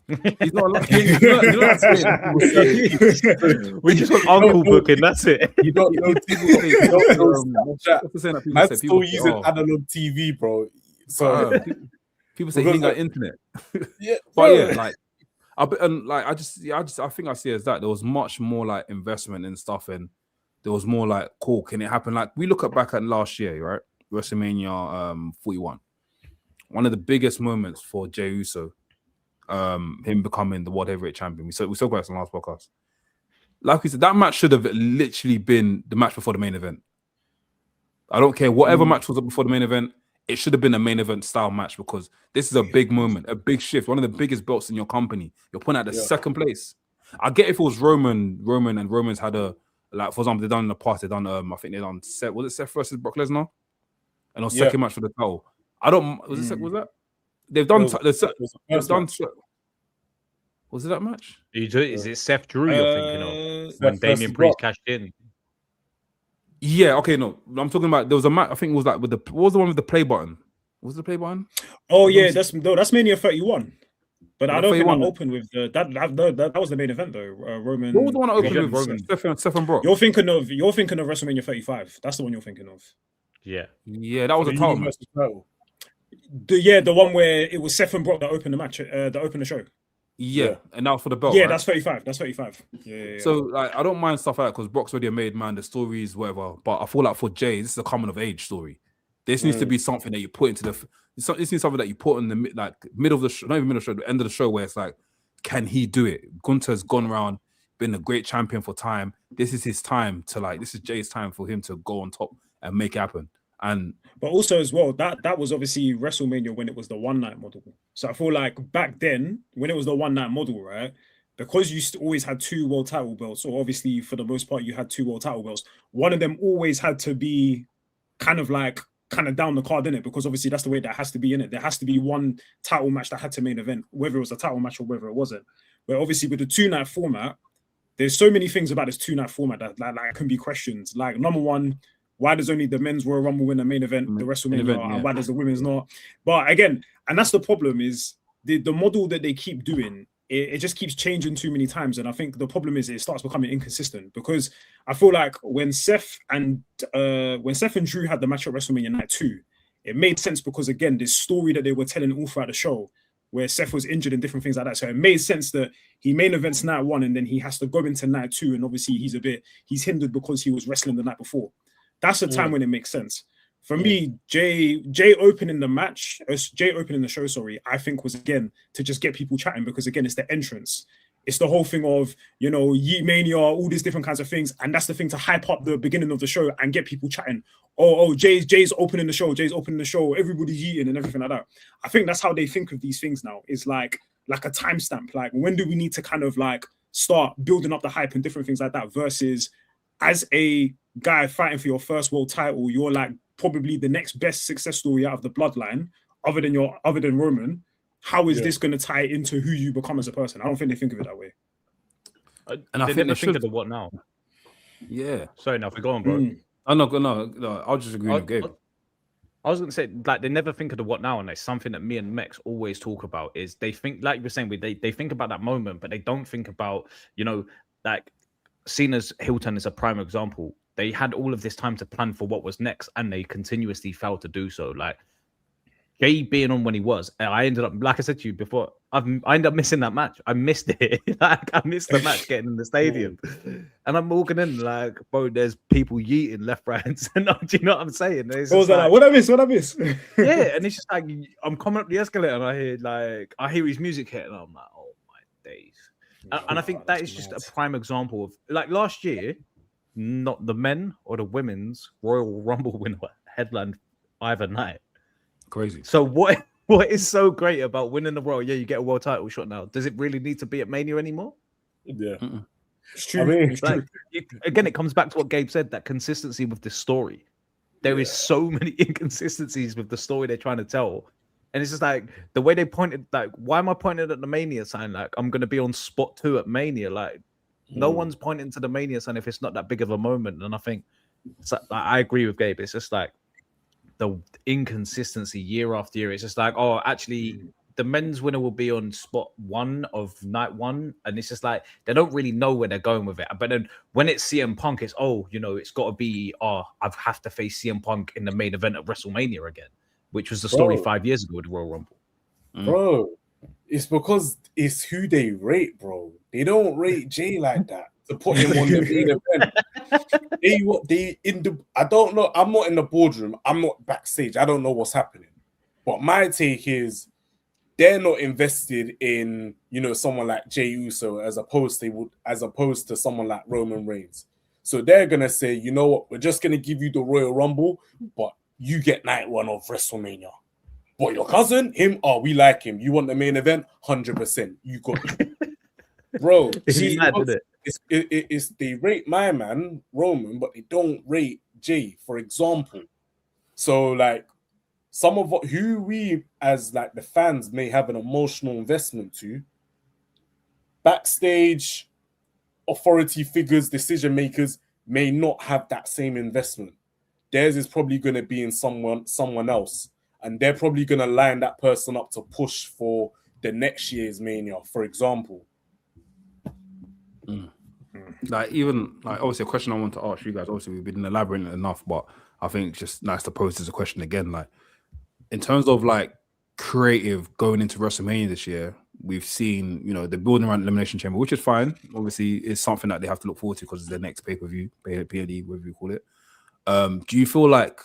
He's not like... you know what I'm saying? We just want Uncle booking, that's it. You don't know Snapchat. Man's still using analog TV, bro. So people say he ain't got internet. Yeah, but yeah, I think I see it as that there was much more like investment and stuff, and there was more like, cool, can it happen? Like, we look back at last year, right? WrestleMania 41. One of the biggest moments for Jey Uso, him becoming the World Heavyweight Champion. We spoke about this in the last podcast. Like we said, that match should have literally been the match before the main event. I don't care whatever match was up before the main event. It should have been a main event style match because this is a big moment, a big shift, one of the biggest belts in your company. You're putting at the second place. I get if it was Roman, and Roman's had a, like, for example, they done in the past, they done, I think they done Seth, was it Seth versus Brock Lesnar? And it was second match for the title. Was that? They've done, was it that match? Is it Seth Drew you're thinking of? When Damian Priest cashed in? Yeah, okay, no. I'm talking about, there was a match, I think it was like with the, what was the one with the play button? Was it the play button? Oh yeah, that's Mania 31. But I don't think that opened with that was the main event though. Roman. What was the one that opened with Roman? Steph and Brock. You're thinking of WrestleMania 35. That's the one you're thinking of. Yeah. Yeah, that was a title match. The one where it was Seth and Brock that opened the match, that opened the show. Yeah, and that was for the belt. Yeah, right? That's 35. That's 35. Yeah. So like, I don't mind stuff like that because Brock's already a made man, the stories, whatever. But I feel like for Jay, this is a coming of age story. This needs to be something that you put into the. This needs something that you put in the middle of the show, not even middle of the show, the end of the show, where it's like, can he do it? Gunther's gone around, been a great champion for time. This is his time to this is Jay's time for him to go on top and make it happen. But also as well, that was obviously WrestleMania when it was the one night model. So I feel like back then, when it was the one night model, right? Because you always had 2 world title belts, or obviously for the most part you had 2 world title belts. One of them always had to be kind of down the card in it, because obviously that's the way that has to be in it. There has to be one title match that had to main event, whether it was a title match or whether it wasn't. But obviously with the 2-night format, there's so many things about this 2-night format that can be questioned. Like, number one, Why does only the men's Royal Rumble win the main event, the WrestleMania, yeah. and why does the women's not? But again, and that's the problem is the model that they keep doing. It just keeps changing too many times, and I think the problem is it starts becoming inconsistent because I feel like when Seth and Drew had the match at WrestleMania Night 2, it made sense because again, this story that they were telling all throughout the show, where Seth was injured and different things like that, so it made sense that he main events Night 1 and then he has to go into Night 2, and obviously he's hindered because he was wrestling the night before. That's the time when it makes sense. For me, Jay opening the show, sorry, I think was again to just get people chatting because again, it's the entrance. It's the whole thing of, Yeet Mania, all these different kinds of things. And that's the thing to hype up the beginning of the show and get people chatting. Oh, Jay's opening the show. Everybody's yeeting and everything like that. I think that's how they think of these things now. It's like a timestamp. Like, when do we need to kind of like start building up the hype and different things like that versus as a guy fighting for your first world title, you're like probably the next best success story out of the bloodline, other than Roman. How is this going to tie into who you become as a person? I don't think they think of it that way. And I think they think of the what now. Yeah. Sorry, now go on, bro. No. I'll just agree with Gabe. I was going to say, like, they never think of the what now, and it's something that me and Mex always talk about. Is they think, like you were saying, they think about that moment, but they don't think about, like Cena's heel turn is a prime example. They had all of this time to plan for what was next, and they continuously failed to do so. Like, Jay being on when he was, I ended up, like I said to you before, I ended up missing that match. I missed it. Like, I missed the match getting in the stadium. And I'm walking in like, bro, there's people yeeting left, right, and center. Do you know what I'm saying? What I miss? Yeah, and it's just like, I'm coming up the escalator and I hear his music hit, and I'm like, oh my days. And I think that is just a prime example of, like, last year, not the men or the women's Royal Rumble winner headlined either night. Crazy. So what is so great about winning the Royal? Yeah, you get a world title shot now. Does it really need to be at Mania anymore? Yeah. It's true. I mean, it's true. Again, it comes back to what Gabe said, that consistency with this story. There is so many inconsistencies with the story they're trying to tell. And it's just like the way they pointed, like, why am I pointing at the Mania sign? Like, I'm going to be on spot 2 at Mania. Like, no one's pointing to the Mania sign if it's not that big of a moment. And I think I agree with Gabe. It's just like the inconsistency year after year. It's just like, oh, actually, the men's winner will be on spot 1 of night 1. And it's just like, they don't really know where they're going with it. But then when it's CM Punk, it's, it's got to be, I have to face CM Punk in the main event at WrestleMania again, which was the story 5 years ago with the Royal Rumble. Bro, it's because it's who they rate, bro. They don't rate Jay like that to put him on the main event. I don't know. I'm not in the boardroom. I'm not backstage. I don't know what's happening. But my take is they're not invested in, someone like Jey Uso as opposed to someone like Roman Reigns. So they're gonna say, you know what, we're just gonna give you the Royal Rumble, but you get night 1 of WrestleMania. But your cousin, him, we like him. You want the main event? 100%. You got it. Bro, see, it's they rate my man, Roman, but they don't rate Jay, for example. So, like, some of who we, as like the fans, may have an emotional investment to, backstage authority figures, decision makers may not have that same investment. Theirs is probably going to be in someone else, and they're probably going to line that person up to push for the next year's Mania, for example. Like, even like, obviously a question I want to ask you guys, obviously we've been elaborating enough, but I think it's just nice to pose this a question again. Like, in terms of like creative going into WrestleMania this year, we've seen, the building around Elimination Chamber, which is fine. Obviously, it's something that they have to look forward to because it's their next pay-per-view, PLE, whatever you call it. Do you feel like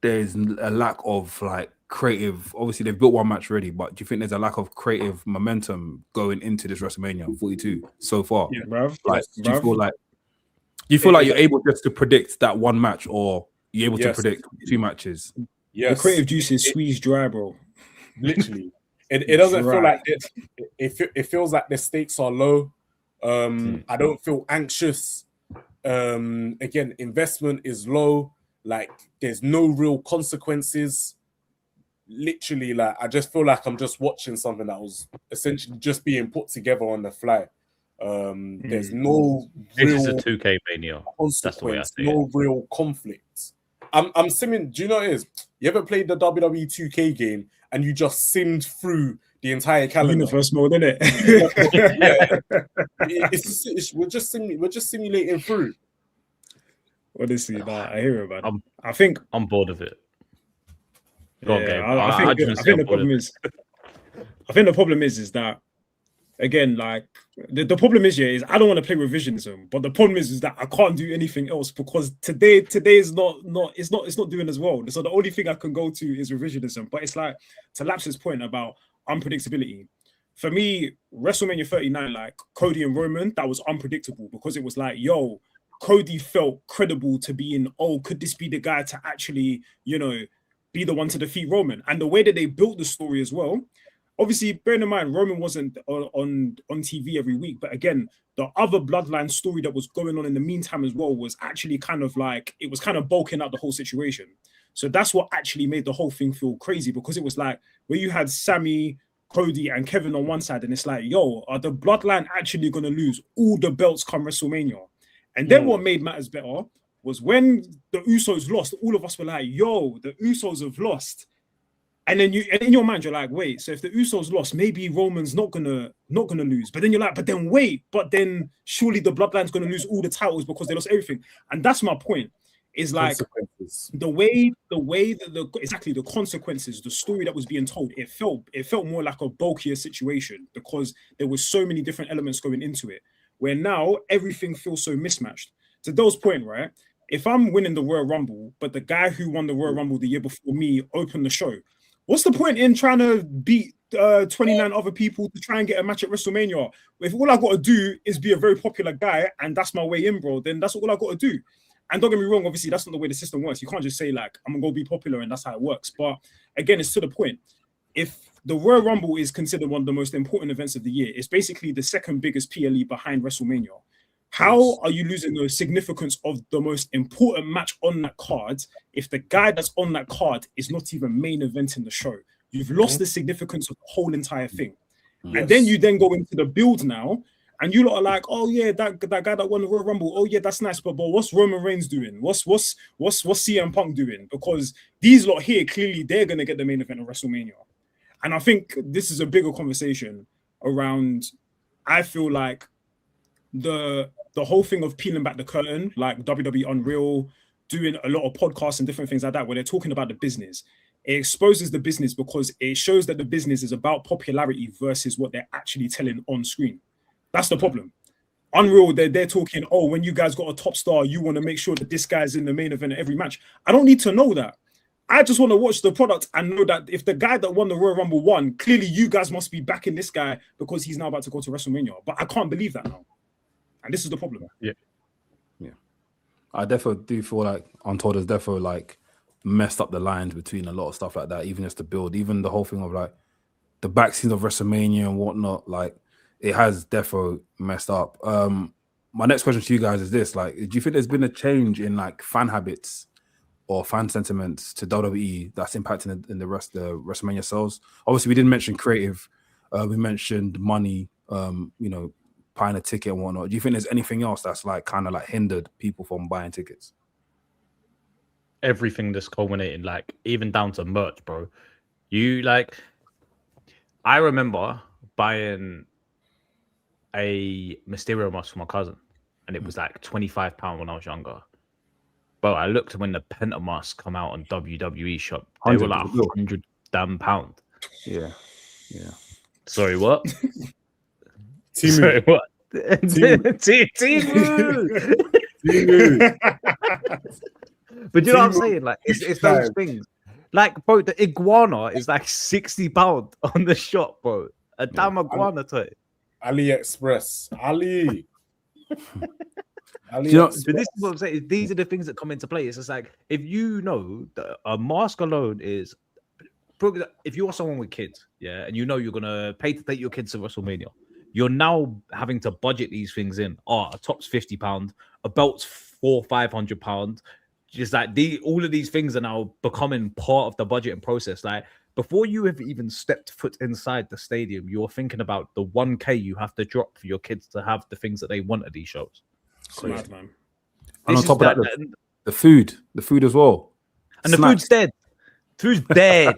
there's a lack of like creative? Obviously, they've built one match already, but do you think there's a lack of creative momentum going into this WrestleMania 42 so far? Yeah, bro. Like, do you feel like you're able just to predict that one match, or you're able to predict 2 matches? Yes. The creative juice is squeezed dry, bro. Literally. It doesn't feel like it. It feels like the stakes are low. I don't feel anxious. Again, investment is low. Like, there's no real consequences. Literally, like, I just feel like I'm just watching something that was essentially just being put together on the fly. There's no This is real a 2K mania. That's the way I consequence, see no it. real conflict. I'm simming. Do you know what it is? You ever played the WWE 2K game and you just simmed through the entire calendar? Universe mode, innit? We're just simulating through. Honestly, nah, I hear about it. I think I'm bored of it. Go on, Gabe. I think the problem is that, again, like the problem is I don't want to play revisionism, but the problem is that I can't do anything else because today is not it's not doing as well. So the only thing I can go to is revisionism. But it's like, to Laps's point about unpredictability, for me, WrestleMania 39, like Cody and Roman, that was unpredictable because it was like, yo, Cody felt credible to be in, oh, could this be the guy to actually, you know, be the one to defeat Roman? And the way that they built the story as well, obviously, bearing in mind, Roman wasn't on TV every week. But again, the other bloodline story that was going on in the meantime as well was actually kind of like, it was kind of bulking out the whole situation. So that's what actually made the whole thing feel crazy, because it was like, where you had Sammy, Cody, and Kevin on one side, and it's like, yo, are the bloodline actually going to lose all the belts come WrestleMania? And then what made matters better was when the Usos lost, all of us were like, yo, the Usos have lost. And then you, and in your mind, you're like, wait, so if the Usos lost, maybe Roman's not gonna lose. But then you're like, but then surely the bloodline's gonna lose all the titles because they lost everything. And that's my point. Is like the way that exactly the consequences, the story that was being told, it felt more like a bulkier situation because there was so many different elements going into it. Where now everything feels so mismatched. To Dole's point, right? If I'm winning the Royal Rumble, but the guy who won the Royal Rumble the year before me opened the show, what's the point in trying to beat 29 other people to try and get a match at WrestleMania? If all I got to do is be a very popular guy and that's my way in, bro, then that's all I got to do. And don't get me wrong, obviously, that's not the way the system works. You can't just say, like, I'm going to go be popular and that's how it works. But again, it's to the point. If the Royal Rumble is considered one of the most important events of the year, it's basically the second biggest PLE behind WrestleMania. How are you losing the significance of the most important match on that card if the guy that's on that card is not even main event in the show? You've lost the significance of the whole entire thing. Yes. And then you then go into the build now, and you lot are like, oh yeah, that guy that won the Royal Rumble, oh yeah, that's nice, but what's Roman Reigns doing? What's CM Punk doing? Because these lot here, clearly they're gonna get the main event of WrestleMania. And I think this is a bigger conversation around, I feel like the whole thing of peeling back the curtain, like WWE Unreal, doing a lot of podcasts and different things like that, where they're talking about the business. It exposes the business because it shows that the business is about popularity versus what they're actually telling on screen. That's the problem. Unreal, they're talking, oh, when you guys got a top star, you want to make sure that this guy's in the main event of every match. I don't need to know that. I just want to watch the product and know that if the guy that won the Royal Rumble won, clearly you guys must be backing this guy because he's now about to go to WrestleMania. But I can't believe that now. And this is the problem. Yeah. I definitely do feel like Untold has definitely like messed up the lines between a lot of stuff like that, even just to build, even the whole thing of like the back scenes of WrestleMania and whatnot, like it has definitely messed up. My next question to you guys is this: like, do you think there's been a change in like fan habits or fan sentiments to WWE that's impacting in the WrestleMania sales? Obviously, we didn't mention creative. We mentioned money, buying a ticket and whatnot. Do you think there's anything else that's like kind of like hindered people from buying tickets? Everything that's culminating, like even down to merch, bro. I remember buying a Mysterio mask for my cousin, and it was like £25 when I was younger. But I looked when the Penta masks come out on WWE shop, they were like £100 damn pound. Yeah. Sorry, what? Timu. Sorry, what? Timu. But you know what I'm saying? Like, it's those things. Like, bro, the iguana is like £60 on the shop, bro. A damn iguana toy. AliExpress. Ali. But this is what I'm saying. These are the things that come into play. It's just like, if you know that a mask alone is, if you're someone with kids, yeah, and you know you're gonna pay to take your kids to WrestleMania, you're now having to budget these things in. Oh, a top's £50, a belt's £400-500. Just like all of these things are now becoming part of the budgeting process. Like before you have even stepped foot inside the stadium, you're thinking about the 1K you have to drop for your kids to have the things that they want at these shows. It's mad, man. And on top of that, the food as well. And the food's dead. Food's dead.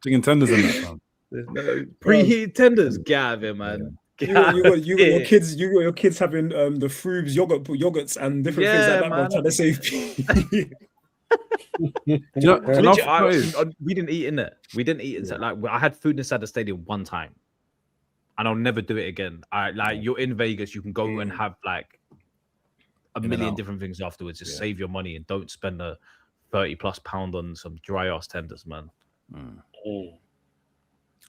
Chicken tenders in that, man. There's no preheated tenders. Get out of here, man. You got your kids having the Frubes yogurts and different things like that, man. Trying to save we didn't eat in it. We didn't eat inside. Like I had food inside the stadium one time, and I'll never do it again. You're in Vegas, you can go and have like a million different things afterwards. Just save your money and don't spend a £30+ on some dry ass tenders, man.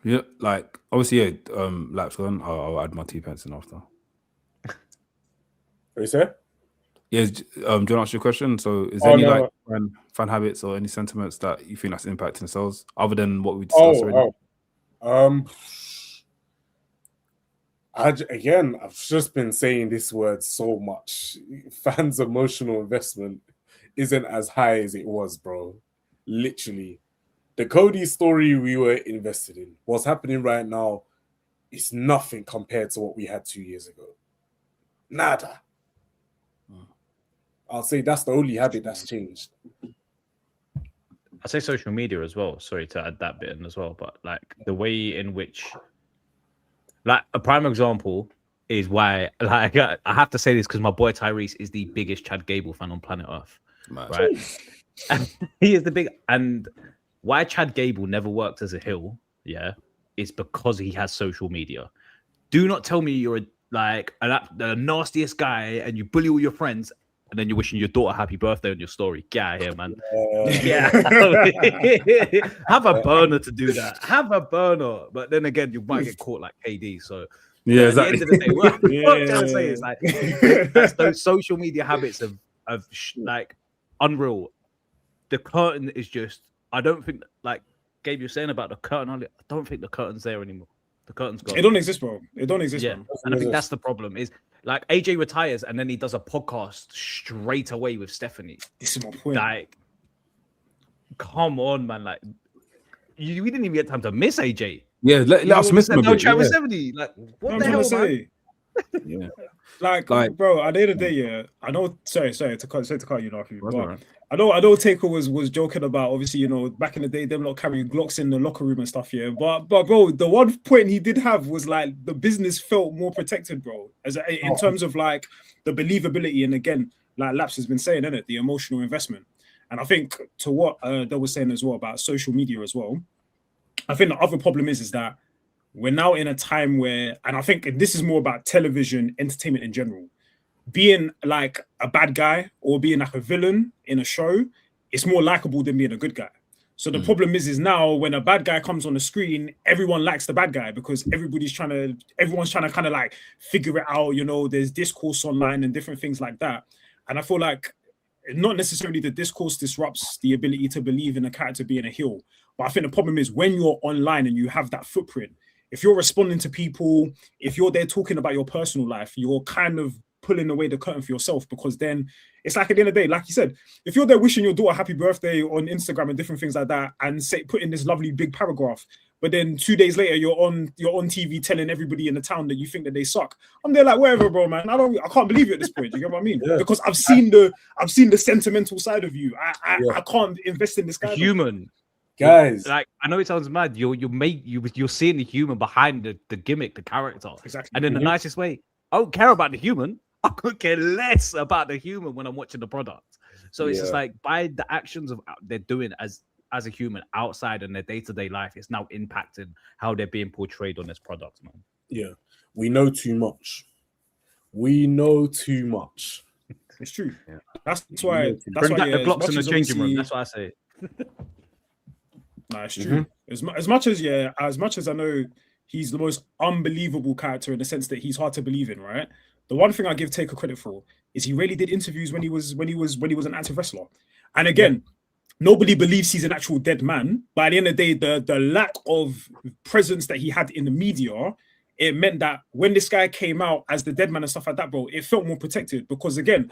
Yeah, like obviously, laps on. I'll add my 2 pence in after. What you say? Yeah, do you want to ask your question? So, is there any like fan habits or any sentiments that you think that's impacting sales other than what we discussed already? I've just been saying this word so much. Fans' emotional investment isn't as high as it was, bro. Literally. The Cody story we were invested in, what's happening right now, is nothing compared to what we had 2 years ago. Nada. I'll say that's the only habit that's changed. I say social media as well. Sorry to add that bit in as well, but like the way in which, like a prime example is why, like I have to say this because my boy Tyrese is the biggest Chad Gable fan on planet Earth, right? And he is the big and. Why Chad Gable never worked as a heel, is because he has social media. Do not tell me you're the nastiest guy and you bully all your friends and then you're wishing your daughter happy birthday on your story. Get out of here, man. Have a burner to do that. Have a burner. But then again, you might get caught like KD. So yeah, exactly. At the end of the day, what I'm trying to say is like that's those social media habits of like unreal. The curtain is just. I don't think, like Gabe, you're saying about the curtain. I don't think the curtain's there anymore. The curtain's gone. It don't exist, bro. It don't exist, yeah. Man. And I think that's the problem. Is like AJ retires and then he does a podcast straight away with Stephanie. This is my point. Like, come on, man. Like, we didn't even get time to miss AJ. Yeah, let us miss him a bit. Travis 70. Like, what the hell, man? Yeah. Like, bro, at the end of the day, I know. Sorry to cut you, Anarfi. Right. I know Taker was joking about, obviously, back in the day, them not carrying Glocks in the locker room and stuff, yeah. But bro, the one point he did have was like the business felt more protected, bro, in terms of like the believability. And again, like Laps has been saying, innit, the emotional investment. And I think to what Del was saying as well about social media as well, I think the other problem is that we're now in a time where, and I think this is more about television, entertainment in general, being like a bad guy or being like a villain in a show, it's more likable than being a good guy. So the problem is now when a bad guy comes on the screen, everyone likes the bad guy because everyone's trying to kind of like figure it out. There's discourse online and different things like that. And I feel like not necessarily the discourse disrupts the ability to believe in a character being a heel. But I think the problem is when you're online and you have that footprint, if you're responding to people, if you're there talking about your personal life, you're kind of pulling away the curtain for yourself, because then it's like at the end of the day, like you said, if you're there wishing your daughter happy birthday on Instagram and different things like that, and put in this lovely big paragraph, but then 2 days later you're on TV telling everybody in the town that you think that they suck. I'm there like, whatever, bro, man. I can't believe you at this point. You get what I mean? Yeah. Because I've seen the sentimental side of you. I can't invest in this guy. Human. Guys, like I know it sounds mad. You're seeing the human behind the gimmick, the character, exactly, and in the nicest way. I don't care about the human. I could care less about the human when I'm watching the product. So it's just like by the actions of they're doing as a human outside in their day-to-day life, it's now impacting how they're being portrayed on this product, man. Yeah, we know too much. We know too much. It's true. Yeah. That's why. Bring back the Glocks in the changing room. That's what I say. Nah, it's true. As much as I know he's the most unbelievable character in the sense that he's hard to believe in, right? The one thing I give Taker credit for is he really did interviews when he was an active wrestler. And again, nobody believes he's an actual dead man. But at the end of the day, the lack of presence that he had in the media, it meant that when this guy came out as the dead man and stuff like that, bro, it felt more protected. Because again,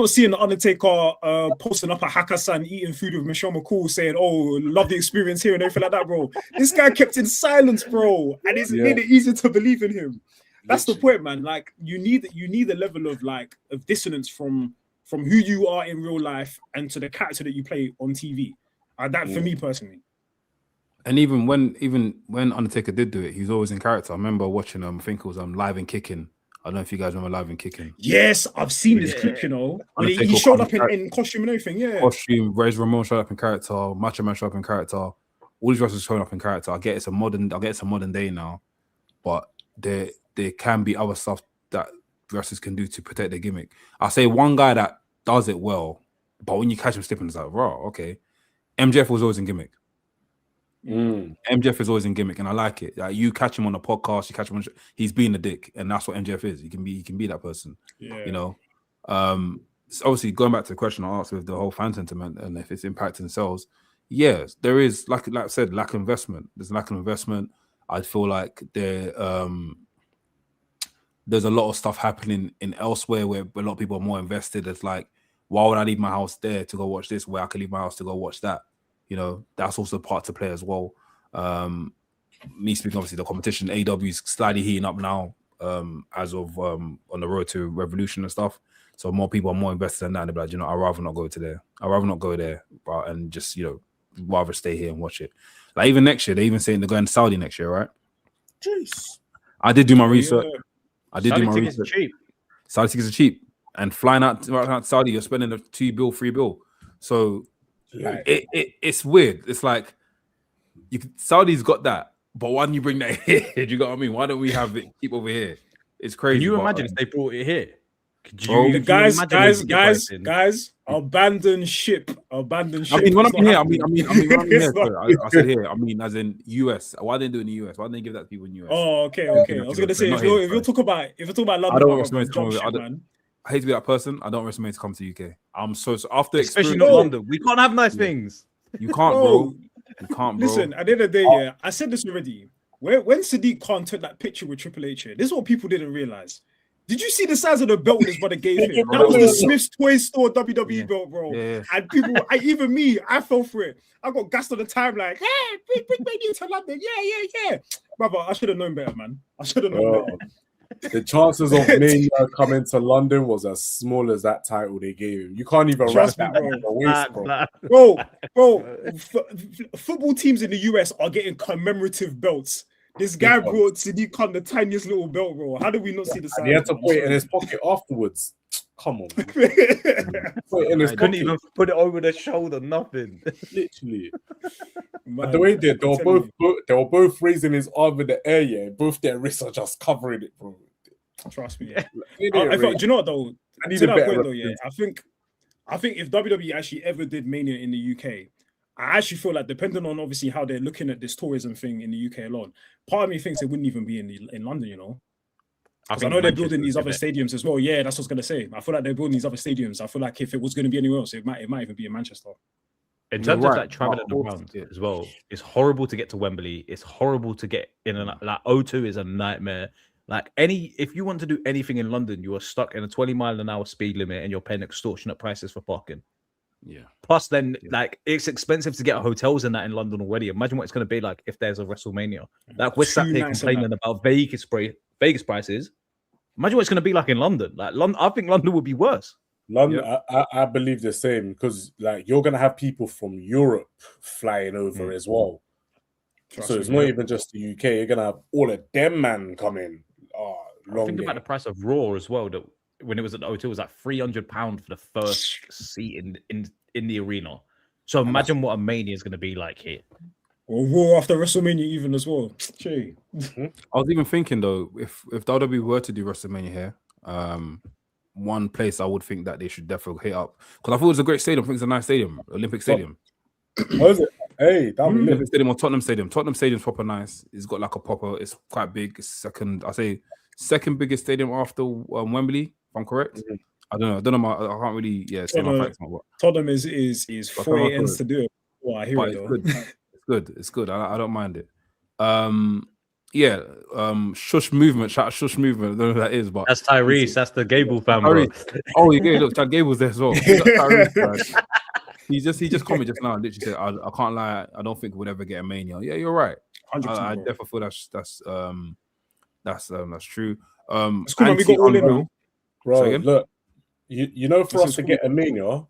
seeing the Undertaker posting up at Hakkasan eating food with Michelle McCool saying, "Oh, love the experience here" and everything like that, bro. This guy kept in silence, bro, and it's made it easier to believe in him. That's the point, man. Like you need a level of of dissonance from who you are in real life and to the character that you play on TV. That for me personally. And even when Undertaker did do it, he was always in character. I remember watching I think it was Live and Kicking. I don't know if you guys remember Live and Kicking. Yes, I've seen this clip, you know. When he showed up in costume and everything, yeah. Costume, Reyes Ramon showed up in character, Macho Man showed up in character, all these wrestlers showing up in character. I get it's a modern day now, but there can be other stuff that wrestlers can do to protect their gimmick. I say one guy that does it well, but when you catch him slipping, it's like, raw, okay. MJF was always in gimmick. MJF is always in gimmick, and I like it. Like, you catch him on a podcast, you catch him he's being a dick, and that's what MJF is. He can be that person. Yeah. You know. So obviously, going back to the question I asked with the whole fan sentiment and if it's impacting sales, yes, there is like I said, lack of investment. There's lack of investment. I feel like there's a lot of stuff happening in elsewhere where a lot of people are more invested. It's like, why would I leave my house there to go watch this where I could leave my house to go watch that? You know, that's also part to play as well. Me speaking, obviously, the competition, AEW is slightly heating up now as of on the road to Revolution and stuff. So more people are more invested in that. And they're like, you know, I'd rather not go to there. I'd rather not go there, but and just, you know, rather stay here and watch it. Like even next year, they even saying they're going to Saudi next year, right? Jeez. I did do my research. Yeah. I did do my research. Cheap. Saudi tickets are cheap. And flying out to Saudi, you're spending a $2 bill, $3 bill. So it's weird. It's like Saudi's got that, but why don't you bring that here? Do you got what I mean? Why don't we have it keep over here? It's crazy. Can you imagine if they brought it here? Guys, abandon ship. I mean, when I'm here, I said here. I mean, as in US. Why didn't do it in the US? Why didn't they give that to people in the US? Oh, okay. I was gonna say if you talk about London, I don't want I hate to be that person. I don't want WrestleMania to come to UK. I'm so after especially not London. We can't have nice things. You can't, bro. You can't, bro. Listen, at the end of the day, I said this already. When Sadiq Khan took that picture with Triple H here, this is what people didn't realize. Did you see the size of the belt his brother gave him? That was the Smith's Toy Store WWE belt, bro. Yeah. And people, even me, I fell for it. I got gassed on the time like, hey, bring me to London. Yeah. Brother, I should have known better, man. I should have known better. The chances of Mania coming to London was as small as that title they gave him. You can't even wrap that football teams in the US are getting commemorative belts. This guy brought Sadiq Khan the tiniest little belt, bro. How did we not see the size? He had to put it in his pocket afterwards. Come on. Put it in his pocket. Couldn't even put it over the shoulder, nothing. Literally. Man, and the way they were both raising his arm in the air, yeah. Both their wrists are just covering it, bro. Trust me. Yeah. Do you know what though? To that point though, yeah. I think if WWE actually ever did Mania in the UK, I actually feel like depending on obviously how they're looking at this tourism thing in the UK alone, part of me thinks it wouldn't even be in London, you know. I know they're building these other stadiums as well. Yeah, that's what I was gonna say. I feel like they're building these other stadiums. I feel like if it was going to be anywhere else, it might even be in Manchester. In terms of like traveling around as well, it's horrible to get to Wembley. It's horrible to get in and like O2 is a nightmare. Like if you want to do anything in London, you are stuck in a 20-mile-an-hour speed limit and you're paying extortionate prices for parking. Yeah. Plus, then like it's expensive to get hotels in London already. Imagine what it's going to be like if there's a WrestleMania. Like we're sat here complaining about Vegas prices. Imagine what it's going to be like in London. Like London, I think London would be worse. London, I believe the same because like you're going to have people from Europe flying over as well. So it's not even just the UK. You're going to have all of them man coming. Think about the price of Raw as well. That when it was at the O2, it was like £300 for the first seat in the arena. So imagine what a Mania is going to be like here. Or Raw after WrestleMania even as well. Gee. I was even thinking though, if WWE were to do WrestleMania here, one place I would think that they should definitely hit up because I thought it was a great stadium. I think it's a nice stadium, Olympic Stadium. What is it? Hey, Olympic Stadium or Tottenham Stadium. Tottenham Stadium's proper nice. It's got like a proper. It's quite big. It's second biggest stadium after Wembley. If I'm correct. Mm-hmm. I don't know. I can't really say my facts. Tottenham is 4 ends to do it. Well, I hear it though. It's good. I don't mind it. Yeah, shush movement. Shout out shush movement. I don't know who that is, but That's Tyrese. That's the Gable fan, bro. Oh, yeah, look, Chad Gable's there as well. Big up Tyrese, man. He just commented just now, literally said, I can't lie, I don't think we'll ever get a Mania. Yeah, you're right. 100%, I bro. definitely feel that's true. It's cool, man. We got all in now. Bro, look, you know, for us to get a Mania,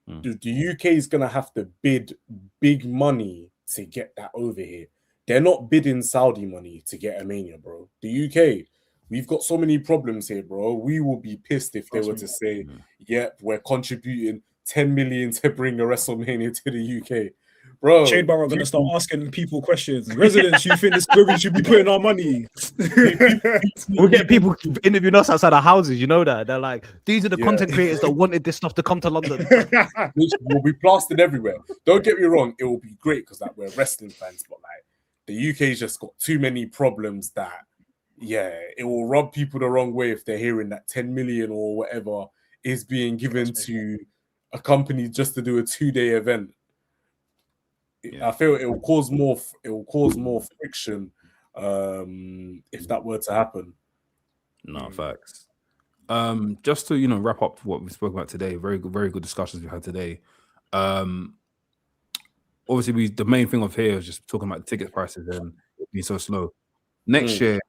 the UK is gonna have to bid big money to get that over here. They're not bidding Saudi money to get a Mania, bro. The UK, we've got so many problems here, bro. We will be pissed if they were to say, yep, we're contributing 10 million to bring a WrestleMania to the UK. Bro, Shade Barrow are gonna start asking people questions. Residents, you think this is where we should be putting our money? We'll get people interviewing us outside our houses. You know that they're like, these are the content creators that wanted this stuff to come to London. Which will be plastered everywhere. Don't get me wrong, it will be great because like we're wrestling fans, but like the UK's just got too many problems that it will rub people the wrong way if they're hearing that 10 million or whatever is being given to a company just to do a 2-day event. I feel it will cause more friction if that were to happen. No, facts. Just to wrap up what we spoke about today, very good discussions we had today. Obviously the main thing of here is just talking about the ticket prices and being so slow. Next year,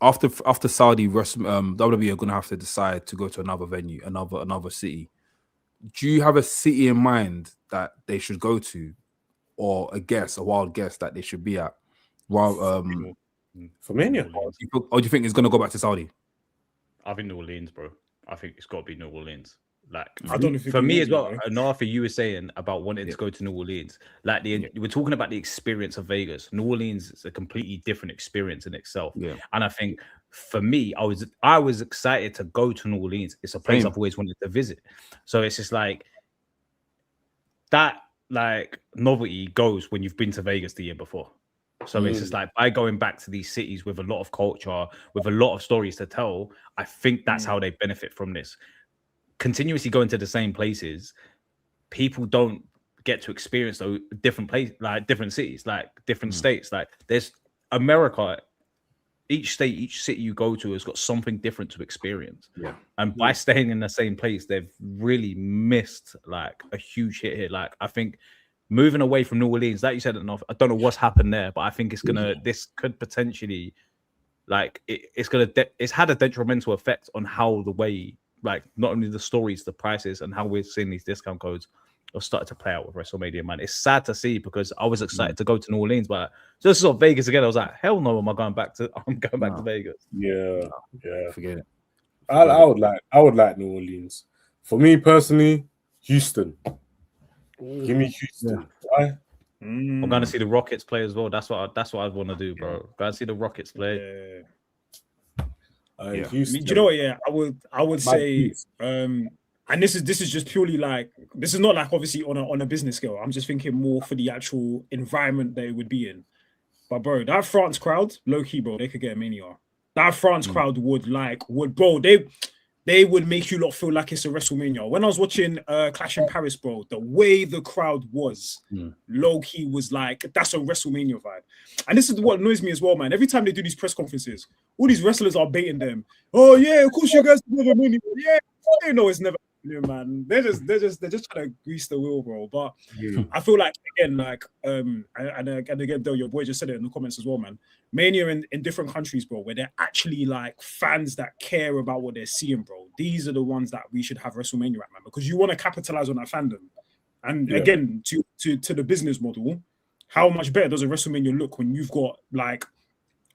after Saudi, WWE are gonna have to decide to go to another venue, another city. Do you have a city in mind that they should go to, or a wild guess that they should be at? Well, for Mania, or do you think it's gonna go back to Saudi? I think New Orleans, bro. I think it's got to be New Orleans. Like, I don't know if for me as well. Anarfi, you were saying about wanting to go to New Orleans. Like, we're talking about the experience of Vegas. New Orleans is a completely different experience in itself. Yeah. And I think for me, I was excited to go to New Orleans. It's a place I've always wanted to visit. So it's just like that. Like novelty goes when you've been to Vegas the year before. So it's just like by going back to these cities with a lot of culture, with a lot of stories to tell, I think that's how they benefit from this. Continuously going to the same places, people don't get to experience those different places, like different cities, like different states. Like there's America, each state, each city you go to has got something different to experience. Yeah. And by staying in the same place, they've really missed like a huge hit here. Like I think moving away from New Orleans, like you said, I don't know what's happened there, but I think this could potentially, like it's had a detrimental effect on how the way, like not only the stories, the prices, and how we're seeing these discount codes have started to play out with WrestleMania, man. It's sad to see because I was excited to go to New Orleans, but just saw Vegas again. I was like, hell no, I'm going back to Vegas. Yeah. Forget it. I would like New Orleans. For me personally, Houston. Give me Houston. Why? I'm going to see the Rockets play as well. That's what I want to do, bro. Go and see the Rockets play. Houston. Do you know what? Yeah, I would say, and this is just purely like, this is not like obviously on a business scale. I'm just thinking more for the actual environment they would be in. But bro, that France crowd, low key, bro, they could get a Mania. That France crowd would bro, they would make you lot feel like it's a WrestleMania. When I was watching Clash in Paris, bro, the way the crowd was, low key was like, that's a WrestleMania vibe. And this is what annoys me as well, man. Every time they do these press conferences, all these wrestlers are baiting them. Oh yeah, of course you guys never Mania. Yeah, they know it's never Mania, man. They're just trying to grease the wheel, bro. But I feel like again, like and again, Del, your boy just said it in the comments as well, man. Mania in different countries, bro, where they're actually like fans that care about what they're seeing, bro. These are the ones that we should have WrestleMania at, man, because you want to capitalize on that fandom. And again, to the business model, how much better does a WrestleMania look when you've got like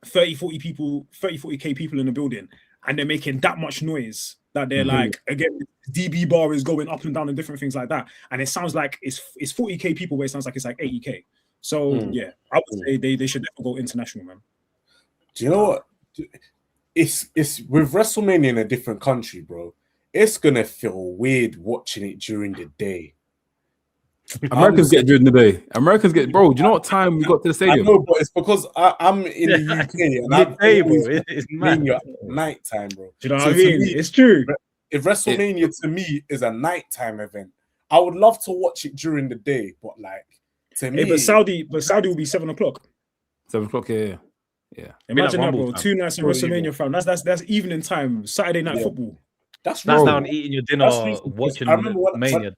40K people in the building and they're making that much noise that they're like, again, DB bar is going up and down and different things like that. And it sounds like it's 40K people where it sounds like it's like 80K. So I would say they should never go international, man. Do you know what? It's with WrestleMania in a different country, bro. It's gonna feel weird watching it during the day. Americans get during the day. Americans get, bro. Do you know what time we got to the stadium? I know, but it's because I'm in the UK and I've bro. It's nighttime, bro. Do you know what I mean? It's true. If WrestleMania to me is a nighttime event, I would love to watch it during the day, but like to me, but Saudi will be 7 o'clock. 7 o'clock, yeah. Yeah. Imagine that, Rumble bro. time. 2 nights in WrestleMania, fam. That's evening time. Saturday night football. That's That's wrong. down eating your dinner, That's recent, 'cause watching I remember Mania.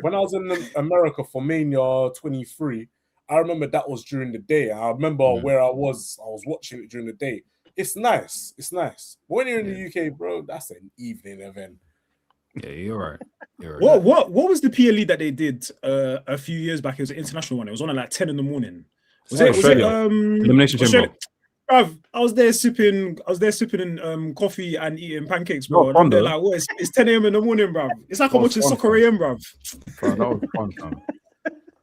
when I was in America for Mania 23. I remember that was during the day. I remember where I was watching it during the day. It's nice. It's nice. But when you're in the UK, bro, that's an evening event. Yeah, you're right. You're right. What was the PLE that they did a few years back? It was an international one. It was on at like 10 in the morning. Was it Elimination Australia? Chamber? Bruv, I was there sipping coffee and eating pancakes, bro. No, And they're like, what? It's 10 a.m. in the morning, bruv. It's like I'm watching Soccer AM, bruv. Bro, that was fun, fam.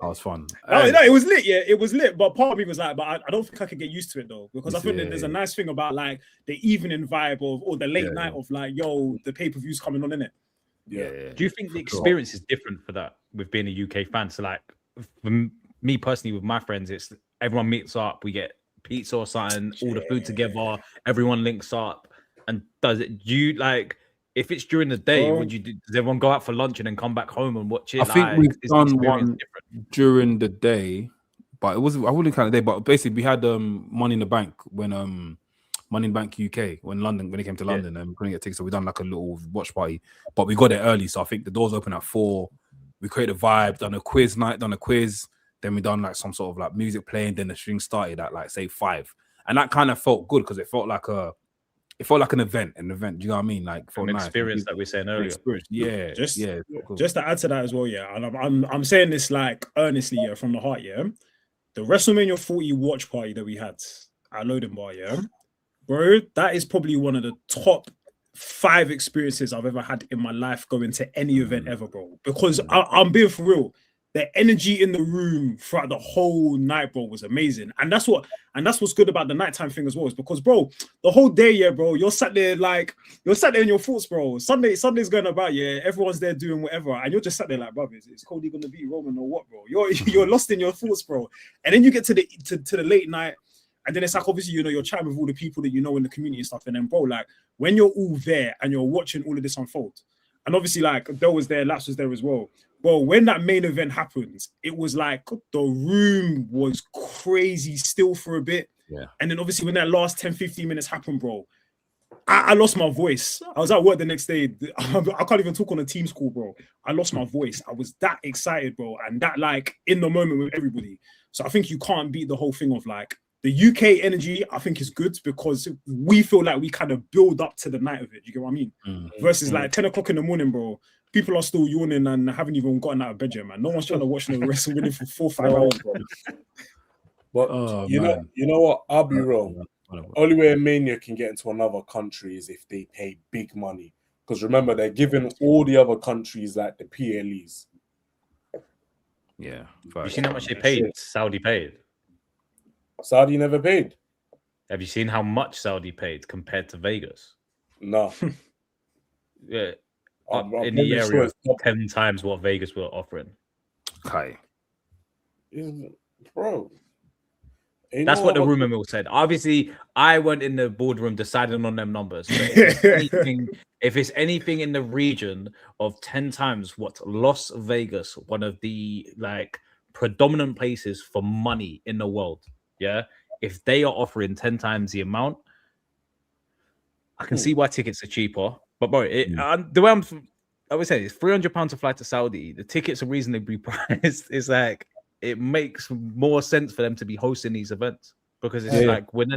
That was fun. No, it was lit, yeah. It was lit, but part of me was like, but I don't think I could get used to it though, because I think that there's a nice thing about like the evening vibe of or the late night of like, yo, the pay-per-view's coming on, innit? Yeah. Do you think the experience is different for that with being a UK fan? So like for me personally, with my friends, it's everyone meets up, we get pizza or something, all the food together, everyone links up and does it. Do you like if it's during the day, would you do? Does everyone go out for lunch and then come back home and watch it? I think we've done one during the day, but it wasn't. I wouldn't count the day, but basically we had Money in the Bank when Money in the Bank UK when it came to London and we couldn't get tickets, so we done like a little watch party, but we got there early, so I think the doors open at 4. We created a vibe, done a quiz night, then we done like some sort of like music playing, then the string started at like say 5, and that kind of felt good because it felt like an event. Do you know what I mean? Like for an experience that we were saying earlier. Just to add to that as well, yeah. And I'm saying this like earnestly, yeah, from the heart, yeah. The WrestleMania 40 watch party that we had at Loading Bar, yeah, bro, that is probably one of the top 5 experiences I've ever had in my life going to any event ever, bro. Because I'm being for real. The energy in the room throughout the whole night, bro, was amazing. And that's what's good about the nighttime thing as well, is because, bro, the whole day, yeah, bro, you're sat there in your thoughts, bro. Sunday's going about, yeah, everyone's there doing whatever, and you're just sat there like, bro, is Cody gonna beat Roman or what, bro? You're lost in your thoughts, bro. And then you get to the late night, and then it's like, obviously, you know, you're chatting with all the people that you know in the community and stuff, and then, bro, like, when you're all there and you're watching all of this unfold, and obviously, like, Del was there, Laps was there as well. Well, when that main event happened, it was like the room was crazy still for a bit. Yeah. And then obviously when that last 10, 15 minutes happened, bro, I lost my voice. I was at work the next day. I can't even talk on a Teams call, bro. I lost my voice. I was that excited, bro. And that like in the moment with everybody. So I think you can't beat the whole thing of like the UK energy, I think is good because we feel like we kind of build up to the night of it. You get what I mean? Versus like 10 o'clock in the morning, bro. People are still yawning and haven't even gotten out of bed yet, man. No one's trying to watch the WrestleMania for 4 or 5 hours, bro. But you know what? I'll be real. Only way Mania can get into another country is if they pay big money. Because remember, they're giving all the other countries like the PLEs. Yeah. You seen how much they paid? Saudi paid. Saudi never paid. Have you seen how much Saudi paid compared to Vegas? No. Yeah. In the area, 10 times what Vegas were offering. Okay. Bro. That's what the rumor mill said. Obviously, I went in the boardroom deciding on them numbers. But if it's anything in the region of 10 times what Las Vegas, one of the like predominant places for money in the world, yeah, if they are offering 10 times the amount, I can see why tickets are cheaper. But bro, the way I would say it's £300 to fly to Saudi. The tickets are reasonably priced. It's like it makes more sense for them to be hosting these events because it's like when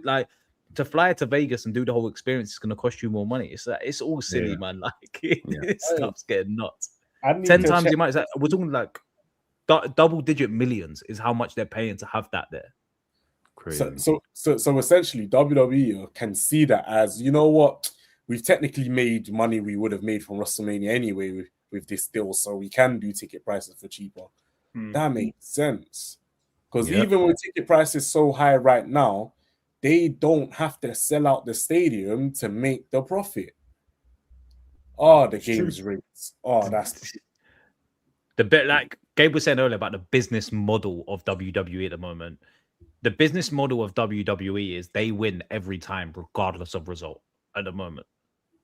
like to fly to Vegas and do the whole experience is going to cost you more money. It's like it's all silly, man. Like it stuff's getting nuts. 10 times you might. Like, we're talking like double-digit millions is how much they're paying to have that there. Crazy. So essentially, WWE can see that as, you know what, we've technically made money we would have made from WrestleMania anyway with this deal, so we can do ticket prices for cheaper. That makes sense. Because even with ticket prices so high right now, they don't have to sell out the stadium to make the profit. Oh, the game's rigged. Oh, that's the bit like Gabe was saying earlier about the business model of WWE at the moment. The business model of WWE is they win every time, regardless of result at the moment.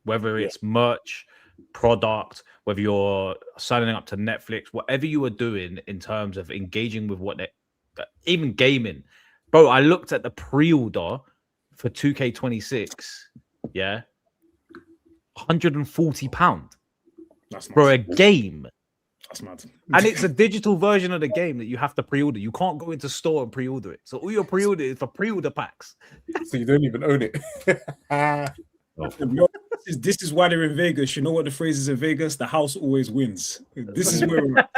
Whether it's merch, product, whether you're signing up to Netflix, whatever you are doing in terms of engaging with what they even gaming, Bro, I looked at the pre-order for 2K26. Yeah, £140. That's mad. For a game. That's mad. And it's a digital version of the game that you have to pre-order. You can't go into store and pre-order it. So all your pre-order is for pre-order packs. So you don't even own it. No, this is why they're in Vegas. You know what the phrase is in Vegas? The house always wins. This is where we're at.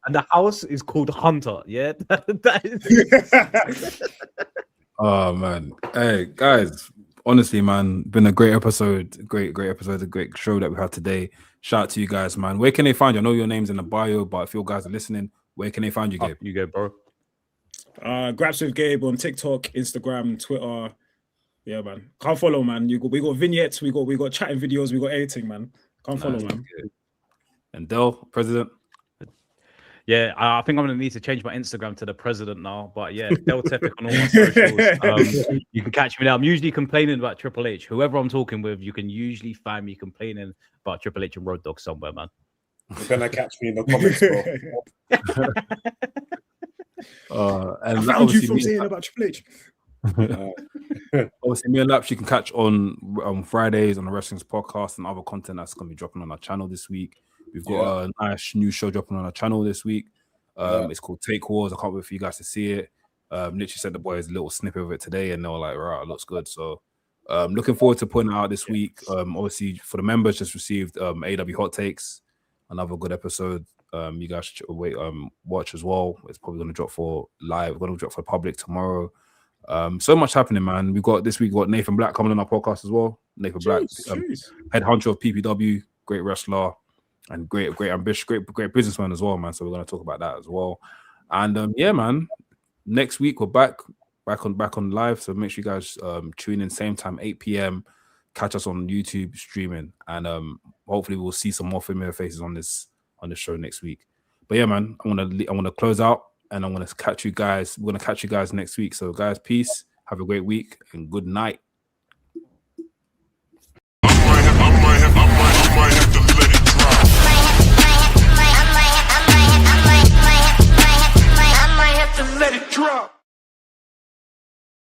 And the house is called Hunter. Yeah. That is... Oh man. Hey guys, honestly, man, been a great episode. Great episode, a great show that we had today. Shout out to you guys, man. Where can they find you? I know your name's in the bio, but if you guys are listening, where can they find you, Gabe? You go, bro. Grabs with Gabe on TikTok, Instagram, Twitter. Yeah, man. Come follow, man. We got vignettes, we got chatting videos, we got editing, man. Come follow, man. And Del, President. Yeah, I think I'm gonna need to change my Instagram to the president now. But yeah, Del Tepic on all my socials. You can catch me there. I'm usually complaining about Triple H. Whoever I'm talking with, you can usually find me complaining about Triple H and Road Dogg somewhere, man. You're gonna catch me in the comments, bro. And I found you from saying about Triple H. Obviously, me and Laps you can catch on Fridays on the Wrestling's podcast and other content that's going to be dropping on our channel this week. We've got a nice new show dropping on our channel this week. It's called Take Wars. I can't wait for you guys to see it. Literally sent the boys a little snippet of it today, and they were like, "Right, it looks good." So, looking forward to putting it out this week. Obviously, for the members, just received AW Hot Takes, another good episode. You guys should wait, watch as well. It's probably going to drop for live. We're going to drop for public tomorrow. So much happening, man. We got this week. We got Nathan Black coming on our podcast as well. Nathan Black, head honcho of PPW, great wrestler, and great ambitious, great businessman as well, man. So we're gonna talk about that as well. And yeah, man. Next week we're back on live. So make sure you guys tune in same time, 8 p.m. Catch us on YouTube streaming, and hopefully we'll see some more familiar faces on this show next week. But yeah, man, I want to close out. And I'm going to catch you guys. We're going to catch you guys next week. So, guys, peace. Have a great week and good night. I might have to let it drop. I might have to let it drop.